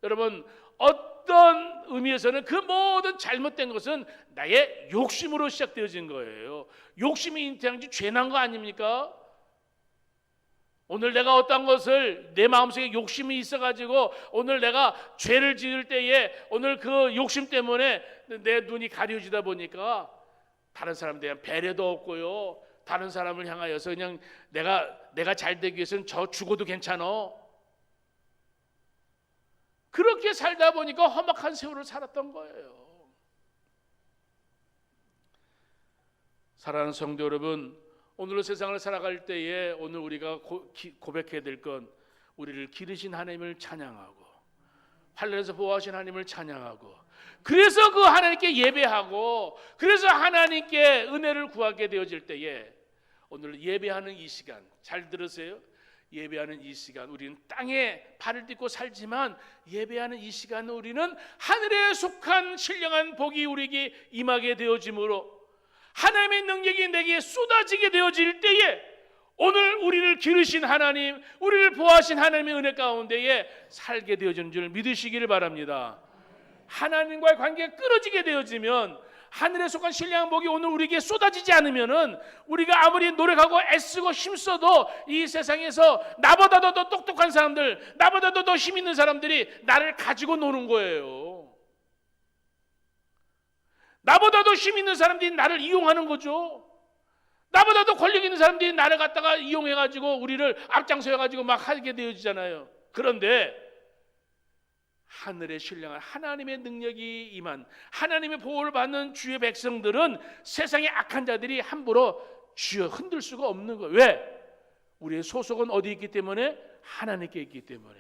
여러분, 어떤 의미에서는 그 모든 잘못된 것은 나의 욕심으로 시작되어진 거예요. 욕심이 잉태한 지 죄난 거 아닙니까? 오늘 내가 어떤 것을, 내 마음속에 욕심이 있어가지고 오늘 내가 죄를 지을 때에 오늘 그 욕심 때문에 내 눈이 가려지다 보니까 다른 사람에 대한 배려도 없고요, 다른 사람을 향하여서 그냥 내가 잘 되기 위해서는 저 죽어도 괜찮아, 그렇게 살다 보니까 험악한 세월을 살았던 거예요. 사랑하는 성도 여러분, 오늘 세상을 살아갈 때에 오늘 우리가 고백해야 될 건 우리를 기르신 하나님을 찬양하고 환난에서 보호하신 하나님을 찬양하고, 그래서 그 하나님께 예배하고, 그래서 하나님께 은혜를 구하게 되어질 때에 오늘 예배하는 이 시간, 잘 들으세요. 예배하는 이 시간, 우리는 땅에 발을 딛고 살지만 예배하는 이 시간은 우리는 하늘에 속한 신령한 복이 우리에게 임하게 되어지므로 하나님의 능력이 내게 쏟아지게 되어질 때에 오늘 우리를 기르신 하나님, 우리를 보호하신 하나님의 은혜 가운데에 살게 되어지는 줄 믿으시기를 바랍니다. 하나님과의 관계가 끊어지게 되어지면, 하늘에 속한 신령한 복이 오늘 우리에게 쏟아지지 않으면은 우리가 아무리 노력하고 애쓰고 힘써도 이 세상에서 나보다도 더 똑똑한 사람들, 나보다도 더 힘 있는 사람들이 나를 가지고 노는 거예요. 나보다도 힘 있는 사람들이 나를 이용하는 거죠. 나보다도 권력 있는 사람들이 나를 갖다가 이용해가지고 우리를 앞장서가지고 막 하게 되어지잖아요. 그런데 하늘의 신령한 하나님의 능력이 임한, 하나님의 보호를 받는 주의 백성들은 세상의 악한 자들이 함부로 쥐어 흔들 수가 없는 거예요. 왜? 우리의 소속은 어디 있기 때문에? 하나님께 있기 때문에.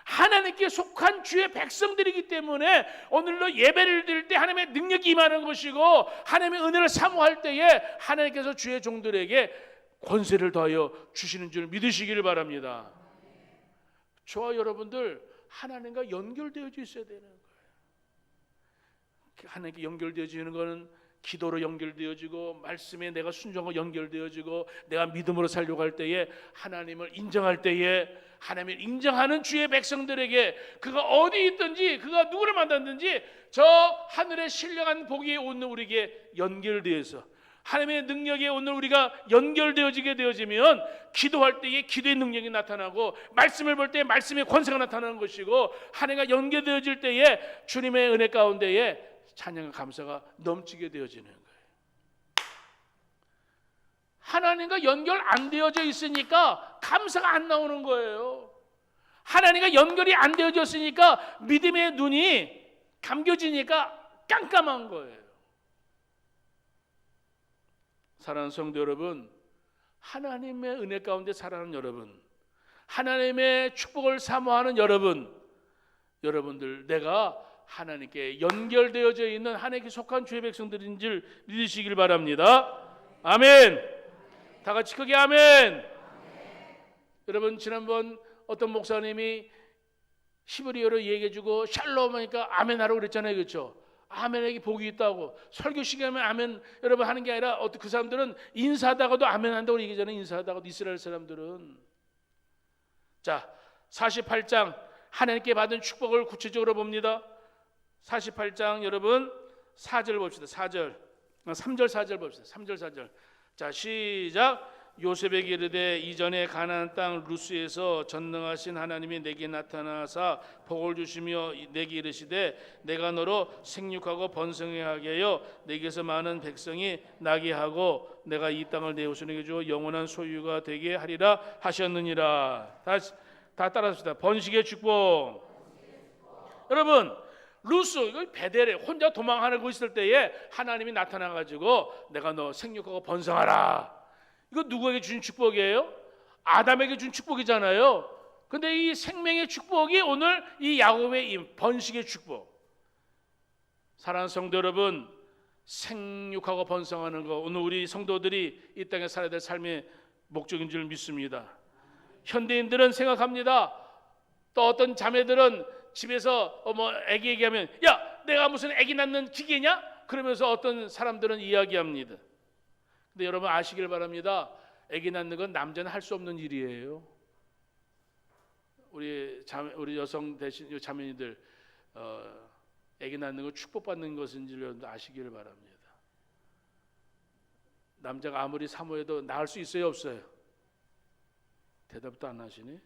하나님께 속한 주의 백성들이기 때문에 오늘도 예배를 드릴 때 하나님의 능력이 임하는 것이고, 하나님의 은혜를 사모할 때에 하나님께서 주의 종들에게 권세를 더하여 주시는 줄 믿으시기를 바랍니다. 저와 여러분들 하나님과 연결되어져 있어야 되는 거예요. 하나님께 연결되어지는 것은 기도로 연결되어지고, 말씀에 내가 순종하고 연결되어지고, 내가 믿음으로 살려고 할 때에, 하나님을 인정할 때에, 하나님을 인정하는 주의 백성들에게 그가 어디 있든지, 그가 누구를 만났든지 저 하늘의 신령한 복이 오는 우리에게 연결되어서 하나님의 능력에 오늘 우리가 연결되어지게 되어지면 기도할 때에 기도의 능력이 나타나고 말씀을 볼 때에 말씀의 권세가 나타나는 것이고 하나님과 연결되어질 때에 주님의 은혜 가운데에 찬양과 감사가 넘치게 되어지는 거예요. 하나님과 연결 안 되어져 있으니까 감사가 안 나오는 거예요. 하나님과 연결이 안 되어졌으니까 믿음의 눈이 감겨지니까 깜깜한 거예요. 사랑하는 성도 여러분, 하나님의 은혜 가운데 살아가는 여러분, 하나님의 축복을 사모하는 여러분들 내가 하나님께 연결되어져 있는 하나님께 속한 주의 백성들인 줄 믿으시길 바랍니다. 아멘. 다 같이 크게 아멘. 여러분, 지난번 어떤 목사님이 히브리어로 얘기해주고 샬롬 하니까 아멘 하라고 그랬잖아요. 그렇죠? 아멘에게 복이 있다고. 설교 시간에 아멘 여러분 하는 게 아니라 그 사람들은 인사하다가도 아멘 한다고 얘기하잖아요. 인사하다가도 이스라엘 사람들은. 자, 48장 하나님께 받은 축복을 구체적으로 봅니다. 48장 여러분 4절 봅시다. 3절 4절 봅시다. 3절 4절. 자, 시작. 요셉에게 이르되 이전에 가나안 땅 루스에서 전능하신 하나님이 내게 나타나사 복을 주시며 내게 이르시되 내가 너로 생육하고 번성하게 하여 내게서 많은 백성이 나게 하고 내가 이 땅을 내 후손에게 주어 영원한 소유가 되게 하리라 하셨느니라. 다 따라합시다. 번식의 축복. 여러분, 루스 이거 베델에 혼자 도망하고 있을 때에 하나님이 나타나가지고 내가 너 생육하고 번성하라. 이거 누구에게 준 축복이에요? 아담에게 준 축복이잖아요. 근데 이 생명의 축복이 오늘 이 야곱의 이 번식의 축복. 사랑하는 성도 여러분, 생육하고 번성하는 거 오늘 우리 성도들이 이 땅에 살아야 될 삶의 목적인 줄 믿습니다. 현대인들은 생각합니다. 또 어떤 자매들은 집에서 아기 얘기하면 야, 내가 무슨 아기 낳는 기계냐? 그러면서 어떤 사람들은 이야기합니다. 근데 여러분 아시길 바랍니다. 아기 낳는 건 남자는 할 수 없는 일이에요. 우리 여성 대신 자매님들 아기 낳는 건 축복받는 것인 줄 아시길 바랍니다. 남자가 아무리 사모해도 낳을 수 있어요, 없어요? 대답도 안 하시네.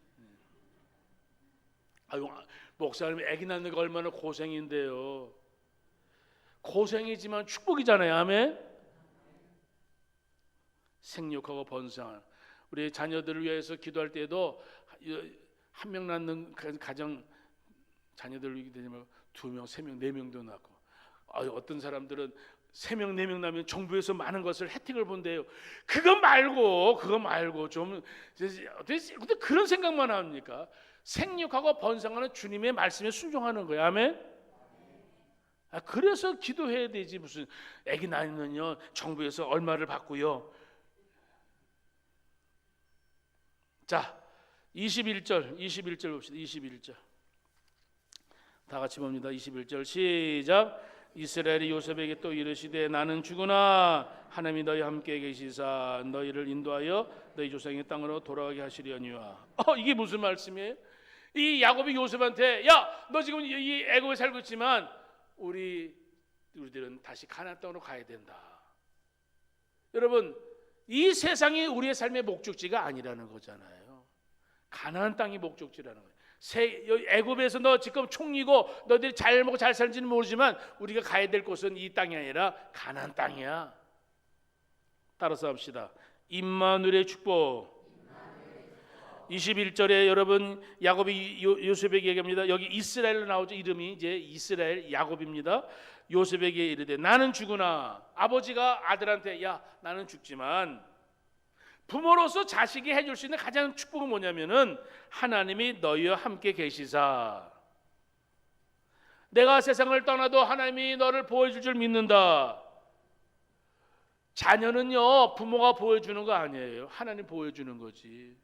아유, 목사님 아기 낳는 거 얼마나 고생인데요. 고생이지만 축복이잖아요. 아멘. 생육하고 번성하는 우리 자녀들을 위해서 기도할 때에도 한 명 낳는 가정 자녀들을 위해 되면 2명, 3명, 4명도 낳고 어떤 사람들은 3명, 4명 낳으면 정부에서 많은 것을 혜택을 본대요. 그거 말고 좀 근데 그런 생각만 합니까? 생육하고 번성하는 주님의 말씀에 순종하는 거예요. 아멘. 그래서 기도해야 되지. 무슨 아기 낳으면요 정부에서 얼마를 받고요. 자, 21절 봅시다. 21절 다 같이 봅니다. 21절 시작. 이스라엘이 요셉에게 또 이르시되 나는 주구나 하나님이 너희 함께 계시사 너희를 인도하여 너희 조상의 땅으로 돌아가게 하시려니와. 이게 무슨 말씀이에요? 이 야곱이 요셉한테 야, 너 지금 이 애굽에 살고 있지만 우리들은 다시 가나안 땅으로 가야 된다. 여러분, 이 세상이 우리의 삶의 목적지가 아니라는 거잖아요. 가나안 땅이 목적지라는 거예요. 애굽에서 너 지금 총리고 너희들이 잘 먹고 잘 살지는 모르지만 우리가 가야 될 곳은 이 땅이 아니라 가나안 땅이야. 따라서 합시다. 임마누엘의 축복. 21절에 여러분 야곱이 요셉에게 얘기합니다. 여기 이스라엘로 나오죠. 이름이 이제 이스라엘 야곱입니다. 요셉에게 이르되 나는 죽으나. 아버지가 아들한테 야, 나는 죽지만 부모로서 자식이 해줄 수 있는 가장 축복은 뭐냐면은 하나님이 너희와 함께 계시사. 내가 세상을 떠나도 하나님이 너를 보호해줄 줄 믿는다. 자녀는요 부모가 보호해주는 거 아니에요. 하나님 보호해주는 거지.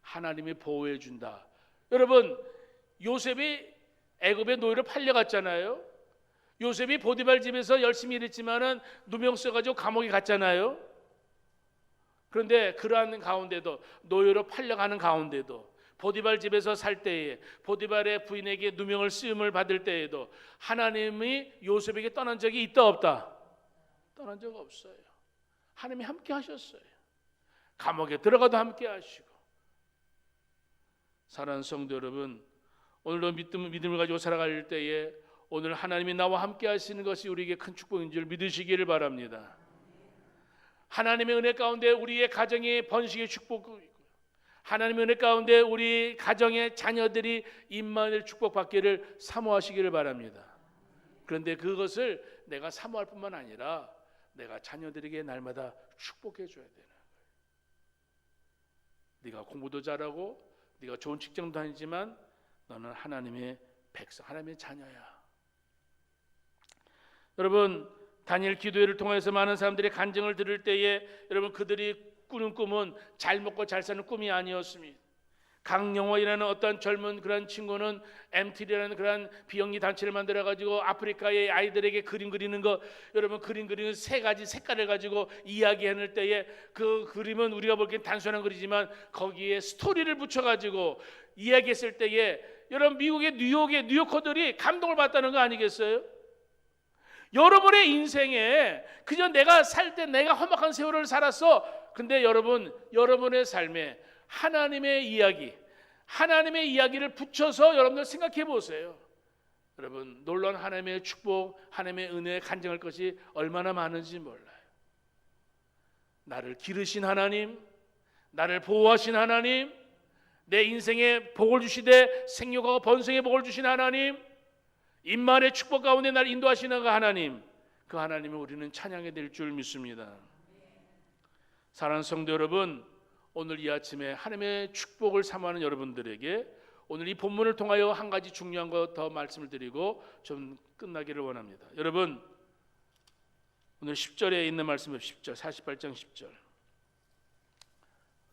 하나님이 보호해준다. 여러분, 요셉이 애굽의 노예로 팔려갔잖아요. 요셉이 보디발 집에서 열심히 일했지만은 누명 써가지고 감옥에 갔잖아요. 그런데 그러한 가운데도 노예로 팔려가는 가운데도 보디발 집에서 살 때에 보디발의 부인에게 누명을 쓰임을 받을 때에도 하나님이 요셉에게 떠난 적이 있다 없다? 떠난 적 없어요. 하나님이 함께 하셨어요. 감옥에 들어가도 함께 하시고. 사랑하는 성도 여러분, 오늘도 믿음을 가지고 살아갈 때에 오늘 하나님이 나와 함께 하시는 것이 우리에게 큰 축복인 줄 믿으시기를 바랍니다. 하나님의 은혜 가운데 우리의 가정의 번식의 축복이고, 하나님의 은혜 가운데 우리 가정의 자녀들이 임마누엘 축복받기를 사모하시기를 바랍니다. 그런데 그것을 내가 사모할 뿐만 아니라 내가 자녀들에게 날마다 축복해 줘야 되는 거예요. 네가 공부도 잘하고 네가 좋은 직장도 다니지만 너는 하나님의 백성, 하나님의 자녀야. 여러분, 다니엘 기도회를 통해서 많은 사람들이 간증을 들을 때에 여러분, 그들이 꾸는 꿈은 잘 먹고 잘 사는 꿈이 아니었습니다. 강영호이라는 어떤 젊은 그런 친구는 MT라는 그런 비영리 단체를 만들어 가지고 아프리카의 아이들에게 그림 그리는 거, 여러분 그림 그리는 세 가지 색깔을 가지고 이야기하는 때에 그 그림은 우리가 보기엔 단순한 그림이지만 거기에 스토리를 붙여 가지고 이야기했을 때에 여러분 미국의 뉴욕의 뉴요커들이 감동을 받다는 거 아니겠어요? 여러분의 인생에 그저 내가 살 때 내가 험악한 세월을 살았어. 근데 여러분, 여러분의 삶에 하나님의 이야기를 붙여서 여러분들 생각해 보세요. 여러분, 놀라운 하나님의 축복, 하나님의 은혜에 간증할 것이 얼마나 많은지 몰라요. 나를 기르신 하나님, 나를 보호하신 하나님, 내 인생에 복을 주시되 생육하고 번성의 복을 주신 하나님, 임마누엘 축복 가운데 나를 인도하시는 그 하나님, 그 하나님을 우리는 찬양해야 될 줄 믿습니다. 사랑하는 성도 여러분, 오늘 이 아침에 하나님의 축복을 사모하는 여러분들에게 오늘 이 본문을 통하여 한 가지 중요한 것 더 말씀을 드리고 좀 끝나기를 원합니다. 여러분, 오늘 10절에 있는 말씀 10절, 48장 10절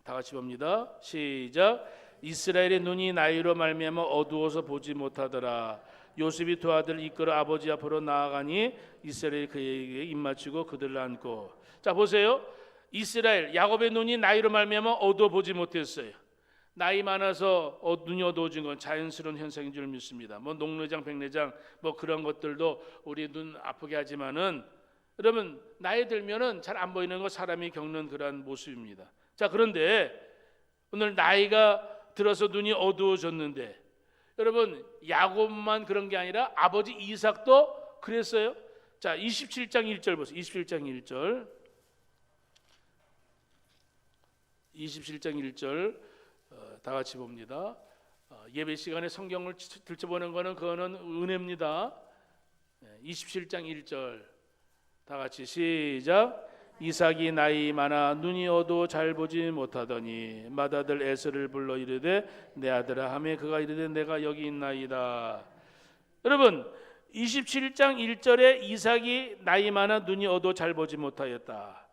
다 같이 봅니다. 시작. 이스라엘의 눈이 나이로 말미암아 어두워서 보지 못하더라. 요셉이 두 아들을 이끌어 아버지 앞으로 나아가니 이스라엘이 그에게 입맞추고 그들을 안고. 자 보세요. 이스라엘 야곱의 눈이 나이로 말미암아 어두워 보지 못했어요. 나이 많아서 눈이 어두워진 건 자연스러운 현상인 줄 믿습니다. 뭐 녹내장, 백내장 뭐 그런 것들도 우리 눈 아프게 하지만은 여러분 나이 들면은 잘 안 보이는 거 사람이 겪는 그러한 모습입니다. 자 그런데 오늘 나이가 들어서 눈이 어두워졌는데 여러분 야곱만 그런 게 아니라 아버지 이삭도 그랬어요. 자 27장 1절 보세요. 27장 1절 27장 1절 다 같이 봅니다. 예배 시간에 성경을 들춰보는 거는 그거는 은혜입니다. 27장 1절 다 같이 시작. 이삭이 나이 많아 눈이 어두워 잘 보지 못하더니 맏아들 에서를 불러 이르되 내 아들아 하매 그가 이르되 내가 여기 있나이다. 여러분 27장 1절에 이삭이 나이 많아 눈이 어두워 잘 보지 못하였다.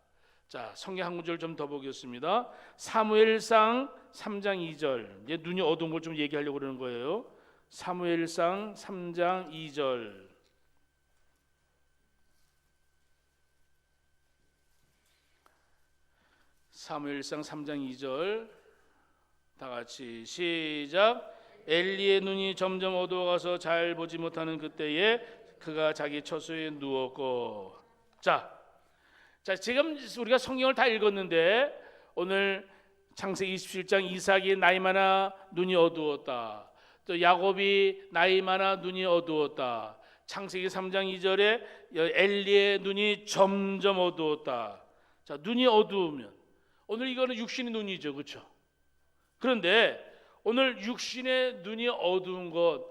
자 성경 한 구절 좀 더 보겠습니다. 사무엘상 3장 2절 이제 눈이 어두운 걸 좀 얘기하려고 그러는 거예요. 사무엘상 3장 2절 사무엘상 3장 2절 다 같이 시작. 엘리의 눈이 점점 어두워가서 잘 보지 못하는 그때에 그가 자기 처소에 누웠고. 자 지금 우리가 성경을 다 읽었는데 오늘 창세기 27장 이삭이 나이 많아 눈이 어두웠다. 또 야곱이 나이 많아 눈이 어두웠다. 창세기 3장 2절에 엘리의 눈이 점점 어두웠다. 자 눈이 어두우면 오늘 이거는 육신의 눈이죠, 그렇죠? 그런데 오늘 육신의 눈이 어두운 것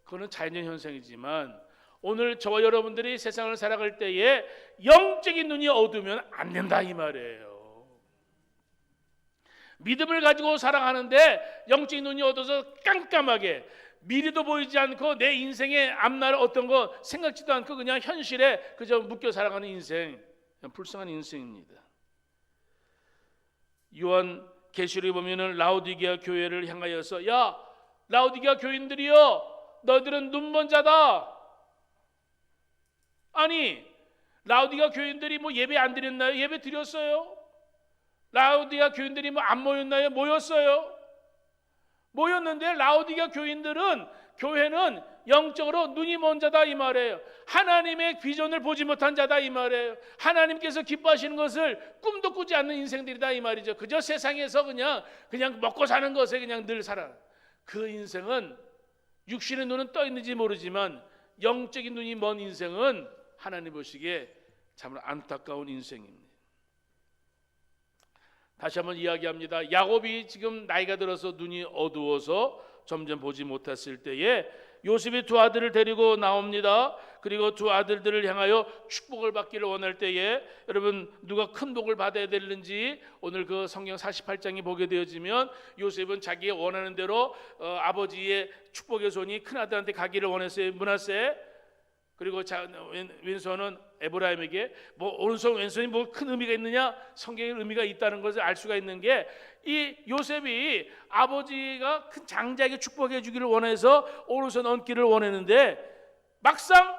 그거는 자연적 현상이지만 오늘 저와 여러분들이 세상을 살아갈 때에 영적인 눈이 어두우면 안 된다 이 말이에요. 믿음을 가지고 살아가는데 영적인 눈이 어두워서 깜깜하게 미래도 보이지 않고 내 인생의 앞날 어떤 거 생각지도 않고 그냥 현실에 그저 묶여 살아가는 인생, 불쌍한 인생입니다. 요한 계시록에 보면은 라오디게아 교회를 향하여서 야 라오디게아 교인들이여 너희들은 눈먼 자다. 아니 라오디게아 교인들이 뭐 예배 안 드렸나요? 예배 드렸어요. 라오디게아 교인들이 뭐 안 모였나요? 모였어요. 모였는데 라오디게아 교인들은 교회는 영적으로 눈이 먼 자다 이 말이에요. 하나님의 비전을 보지 못한 자다 이 말이에요. 하나님께서 기뻐하시는 것을 꿈도 꾸지 않는 인생들이다 이 말이죠. 그저 세상에서 그냥 먹고 사는 것에 그냥 늘 살아. 그 인생은 육신의 눈은 떠 있는지 모르지만 영적인 눈이 먼 인생은 하나님 보시기에 참 안타까운 인생입니다. 다시 한번 이야기합니다. 야곱이 지금 나이가 들어서 눈이 어두워서 점점 보지 못했을 때에 요셉이 두 아들을 데리고 나옵니다. 그리고 두 아들들을 향하여 축복을 받기를 원할 때에 여러분 누가 큰 복을 받아야 되는지 오늘 그 성경 48장이 보게 되어지면 요셉은 자기의 원하는 대로 아버지의 축복의 손이 큰 아들한테 가기를 원했어요. 므낫세. 그리고 왼손은 에브라임에게 뭐 오른손 왼손이 뭐 큰 의미가 있느냐? 성경의 의미가 있다는 것을 알 수가 있는 게 이 요셉이 아버지가 큰 장자에게 축복해 주기를 원해서 오른손 얹기를 원했는데 막상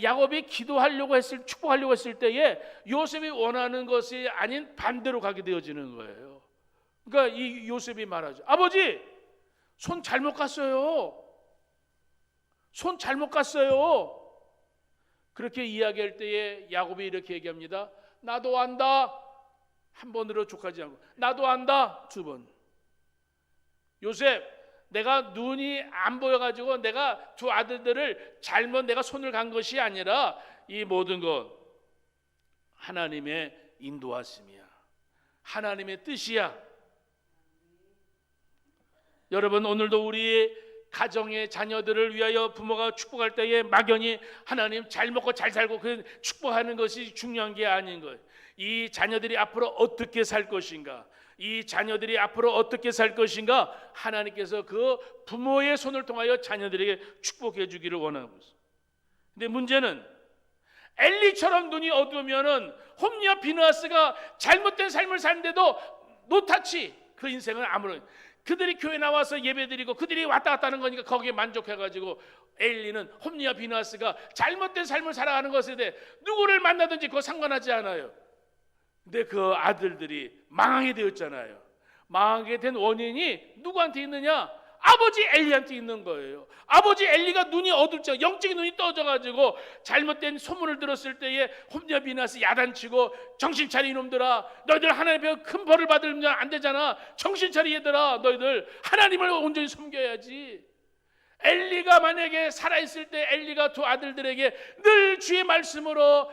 야곱이 기도하려고 축복하려고 했을 때에 요셉이 원하는 것이 아닌 반대로 가게 되어지는 거예요. 그러니까 이 요셉이 말하죠. 아버지, 손 잘못 갔어요. 손 잘못 갔어요. 그렇게 이야기할 때에 야곱이 이렇게 얘기합니다. 나도 안다. 한 번으로 족하지 않고 나도 안다. 두 번. 요셉, 내가 눈이 안 보여가지고 내가 두 아들들을 잘못 내가 손을 간 것이 아니라 이 모든 것 하나님의 인도하심이야. 하나님의 뜻이야. 여러분 오늘도 우리 가정의 자녀들을 위하여 부모가 축복할 때에 막연히 하나님 잘 먹고 잘 살고 그 축복하는 것이 중요한 게 아닌 거예요. 이 자녀들이 앞으로 어떻게 살 것인가, 이 자녀들이 앞으로 어떻게 살 것인가 하나님께서 그 부모의 손을 통하여 자녀들에게 축복해 주기를 원하고 있어요. 근데 문제는 엘리처럼 눈이 어두우면은 홈리와 비느하스가 잘못된 삶을 사는데도 노타치 그 인생은 아무런 그들이 교회 나와서 예배드리고 그들이 왔다 갔다 하는 거니까 거기에 만족해가지고 엘리는 홈리와 비느하스가 잘못된 삶을 살아가는 것에 대해 누구를 만나든지 그거 상관하지 않아요. 근데 그 아들들이 망하게 되었잖아요. 망하게 된 원인이 누구한테 있느냐? 아버지 엘리한테 있는 거예요. 아버지 엘리가 눈이 어둡죠. 영적인 눈이 떠져가지고 잘못된 소문을 들었을 때에 홈리와 비느하스 야단치고 정신 차리 이놈들아, 너희들 하나님의 큰 벌을 받으면 안 되잖아. 정신 차리 얘들아, 너희들 하나님을 온전히 섬겨야지. 엘리가 만약에 살아있을 때 엘리가 두 아들들에게 늘 주의 말씀으로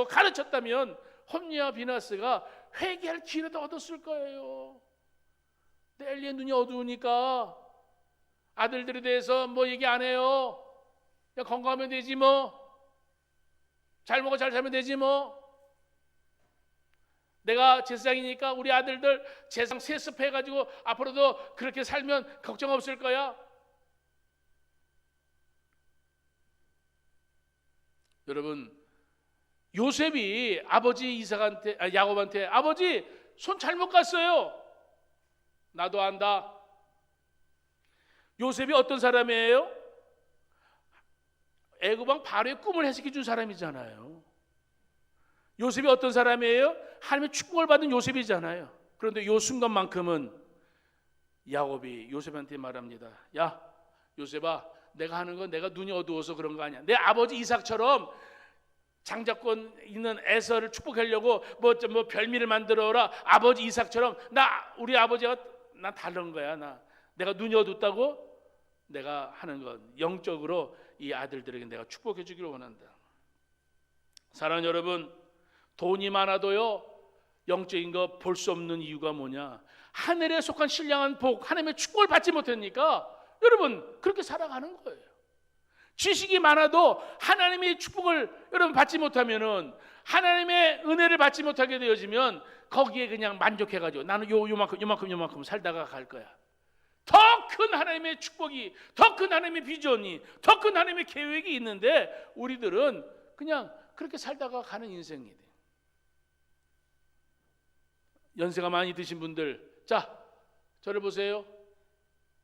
가르쳤다면 홈리와 비느하스가 회개할 기회도 얻었을 거예요. 근데 엘리의 눈이 어두우니까 아들들에 대해서 뭐 얘기 안 해요. 그냥 건강하면 되지 뭐. 잘 먹어 잘 살면 되지 뭐. 내가 제사장이니까 우리 아들들 제사장 세습해가지고 앞으로도 그렇게 살면 걱정 없을 거야. 여러분 요셉이 아버지 야곱한테 아버지 손 잘못 갔어요. 나도 안다. 요셉이 어떤 사람이에요? 애굽왕 바로의 꿈을 해석해 준 사람이잖아요. 요셉이 어떤 사람이에요? 하나님의 축복을 받은 요셉이잖아요. 그런데 요 순간만큼은 야곱이 요셉한테 말합니다. 야 요셉아, 내가 하는 건 내가 눈이 어두워서 그런 거 아니야. 내 아버지 이삭처럼 장자권 있는 에서를 축복하려고 뭐 별미를 만들어라. 아버지 이삭처럼 우리 아버지가 난 다른 거야. 내가 눈이 어둡다고 내가 하는 건 영적으로 이 아들들에게 내가 축복해 주기를 원한다. 사랑하는 여러분, 돈이 많아도요 영적인 거 볼 수 없는 이유가 뭐냐? 하늘에 속한 신령한 복, 하나님의 축복을 받지 못하니까 여러분 그렇게 살아가는 거예요. 지식이 많아도 하나님의 축복을 여러분 받지 못하면은, 하나님의 은혜를 받지 못하게 되어지면 거기에 그냥 만족해가지고 나는 요만큼 살다가 갈 거야. 더 큰 하나님의 축복이, 더 큰 하나님의 비전이, 더 큰 하나님의 계획이 있는데 우리들은 그냥 그렇게 살다가 가는 인생이 돼. 연세가 많이 드신 분들, 자 저를 보세요.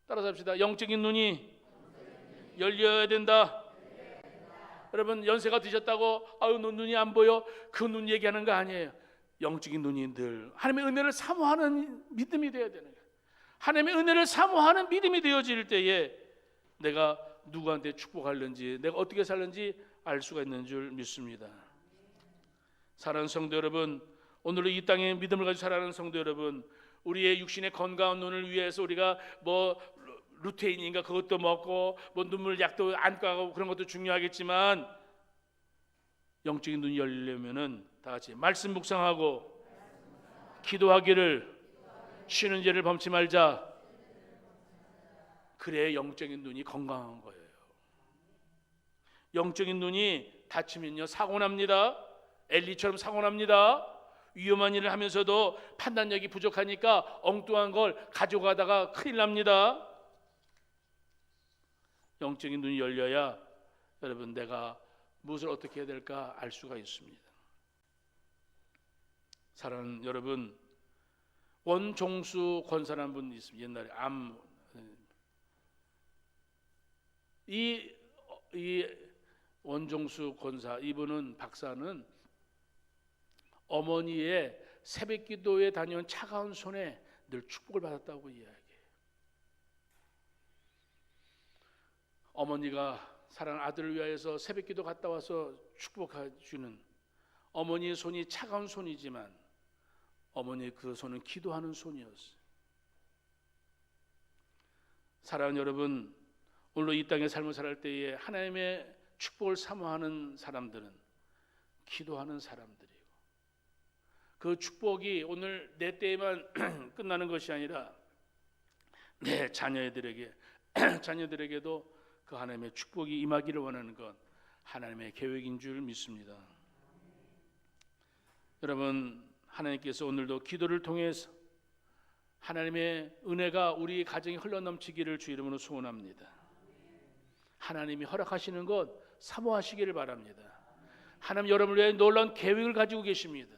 따라서 합시다. 영적인 눈이 열려야 된다. 여러분 연세가 드셨다고 아유 눈이 안 보여, 그 눈 얘기하는 거 아니에요. 영적인 눈이 늘 하나님의 은혜를 사모하는 믿음이 되어야 되는 거예요. 하나님의 은혜를 사모하는 믿음이 되어질 때에 내가 누구한테 축복하는지, 내가 어떻게 살는지 알 수가 있는 줄 믿습니다. 사랑하는 성도 여러분, 오늘도 이 땅에 믿음을 가지고 살아가는 성도 여러분, 우리의 육신의 건강한 눈을 위해서 우리가 뭐 루테인인가 그것도 먹고 뭐 눈물 약도 안 까고 그런 것도 중요하겠지만, 영적인 눈이 열리려면은 다 같이 말씀 묵상하고 기도하기를, 쉬는 죄를 범치 말자. 그래야 영적인 눈이 건강한 거예요. 영적인 눈이 다치면요 사고 납니다. 엘리처럼 사고 납니다. 위험한 일을 하면서도 판단력이 부족하니까 엉뚱한 걸 가져가다가 큰일 납니다. 영적인 눈이 열려야 여러분 내가 무엇을 어떻게 해야 될까 알 수가 있습니다. 사랑하는 여러분, 원종수 권사라는 분이 있습니다. 옛날에 이 원종수 권사, 이분은 박사는 어머니의 새벽기도에 다녀온 차가운 손에 늘 축복을 받았다고 이야기해요. 어머니가 사랑하는 아들을 위하여서 새벽기도 갔다 와서 축복해 주는 어머니의 손이 차가운 손이지만 어머니의 그 손은 기도하는 손이었어요. 사랑하는 여러분, 오늘 이 땅의 삶을 살할 때에 하나님의 축복을 사모하는 사람들은 기도하는 사람들이고, 그 축복이 오늘 내 때에만 끝나는 것이 아니라 내 자녀들에게도 그 하나님의 축복이 임하기를 원하는 것, 하나님의 계획인 줄 믿습니다. 여러분, 하나님께서 오늘도 기도를 통해서 하나님의 은혜가 우리 가정에 흘러넘치기를 주 이름으로 소원합니다. 하나님이 허락하시는 것 사모하시기를 바랍니다. 하나님 여러분을 위해 놀라운 계획을 가지고 계십니다.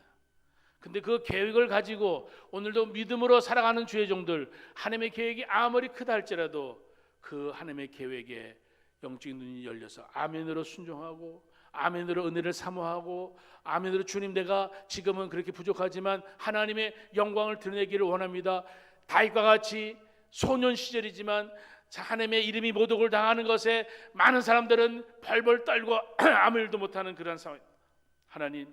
근데 그 계획을 가지고 오늘도 믿음으로 살아가는 주의 종들, 하나님의 계획이 아무리 크다 할지라도 그 하나님의 계획에 영적인 눈이 열려서 아멘으로 순종하고, 아멘으로 은혜를 사모하고, 아멘으로 주님 내가 지금은 그렇게 부족하지만 하나님의 영광을 드러내기를 원합니다. 다윗과 같이 소년 시절이지만 하나님의 이름이 모독을 당하는 것에 많은 사람들은 벌벌 떨고 아무 일도 못하는 그런 상황. 하나님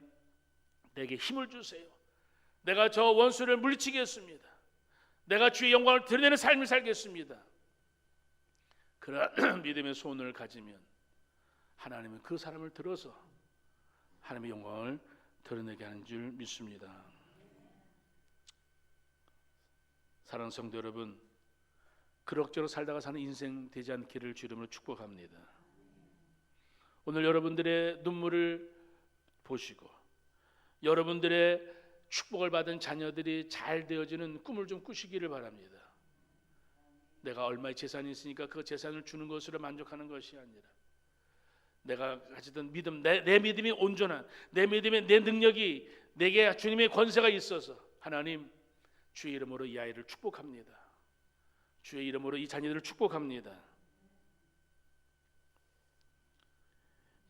내게 힘을 주세요. 내가 저 원수를 물리치겠습니다. 내가 주의 영광을 드러내는 삶을 살겠습니다. 그런 믿음의 소원을 가지면 하나님은 그 사람을 들어서 하나님의 영광을 드러내게 하는 줄 믿습니다. 사랑하는 성도 여러분, 그럭저럭 살다가 사는 인생 되지 않기를 주 이름으로 축복합니다. 오늘 여러분들의 눈물을 보시고 여러분들의 축복을 받은 자녀들이 잘 되어지는 꿈을 좀 꾸시기를 바랍니다. 내가 얼마의 재산이 있으니까 그 재산을 주는 것으로 만족하는 것이 아니라 내가 가지던 믿음, 내 믿음이 온전한, 내 믿음의 내 능력이 내게 주님의 권세가 있어서 하나님 주의 이름으로 이 아이를 축복합니다. 주의 이름으로 이 자녀들을 축복합니다.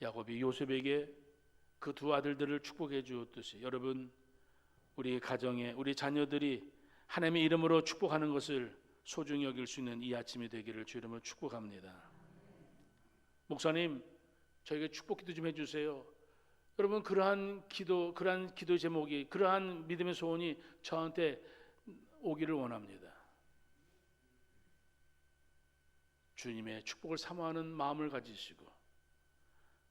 야곱이 요셉에게 그 두 아들들을 축복해 주었듯이 여러분, 우리 가정에 우리 자녀들이 하나님의 이름으로 축복하는 것을 소중히 여길 수 있는 이 아침이 되기를 주 이름으로 축복합니다. 목사님, 저에게 축복 기도 좀 해주세요. 여러분, 그러한 기도 제목이, 그러한 믿음의 소원이 저한테 오기를 원합니다. 주님의 축복을 사모하는 마음을 가지시고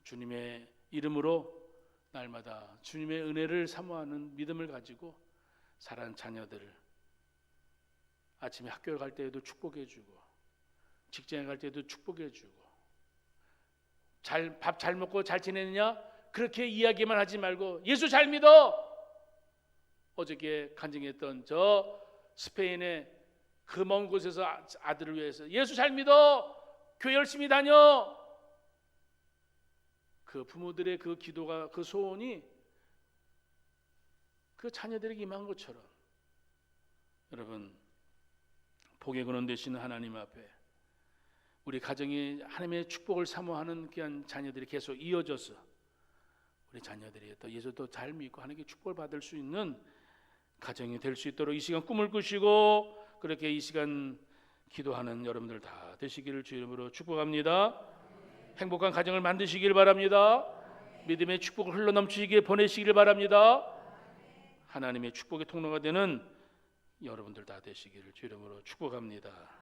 주님의 이름으로 날마다 주님의 은혜를 사모하는 믿음을 가지고 사랑하는 자녀들을 아침에 학교에 갈 때에도 축복해주고 직장에 갈 때에도 축복해주고 밥 잘 먹고 잘 지내느냐? 그렇게 이야기만 하지 말고 예수 잘 믿어! 어저께 간증했던 저 스페인의 그 먼 곳에서 아들을 위해서 예수 잘 믿어! 교회 열심히 다녀! 그 부모들의 그 기도가, 그 소원이 그 자녀들에게 임한 것처럼 여러분, 복의 근원 되시는 하나님 앞에 우리 가정이 하나님의 축복을 사모하는 귀한 자녀들이 계속 이어져서 우리 자녀들이 또 예수도 잘 믿고 하나님께 축복을 받을 수 있는 가정이 될 수 있도록 이 시간 꿈을 꾸시고 그렇게 이 시간 기도하는 여러분들 다 되시기를 주 이름으로 축복합니다. 행복한 가정을 만드시길 바랍니다. 믿음의 축복을 흘러넘치게 보내시길 바랍니다. 하나님의 축복의 통로가 되는 여러분들 다 되시기를 주 이름으로 축복합니다.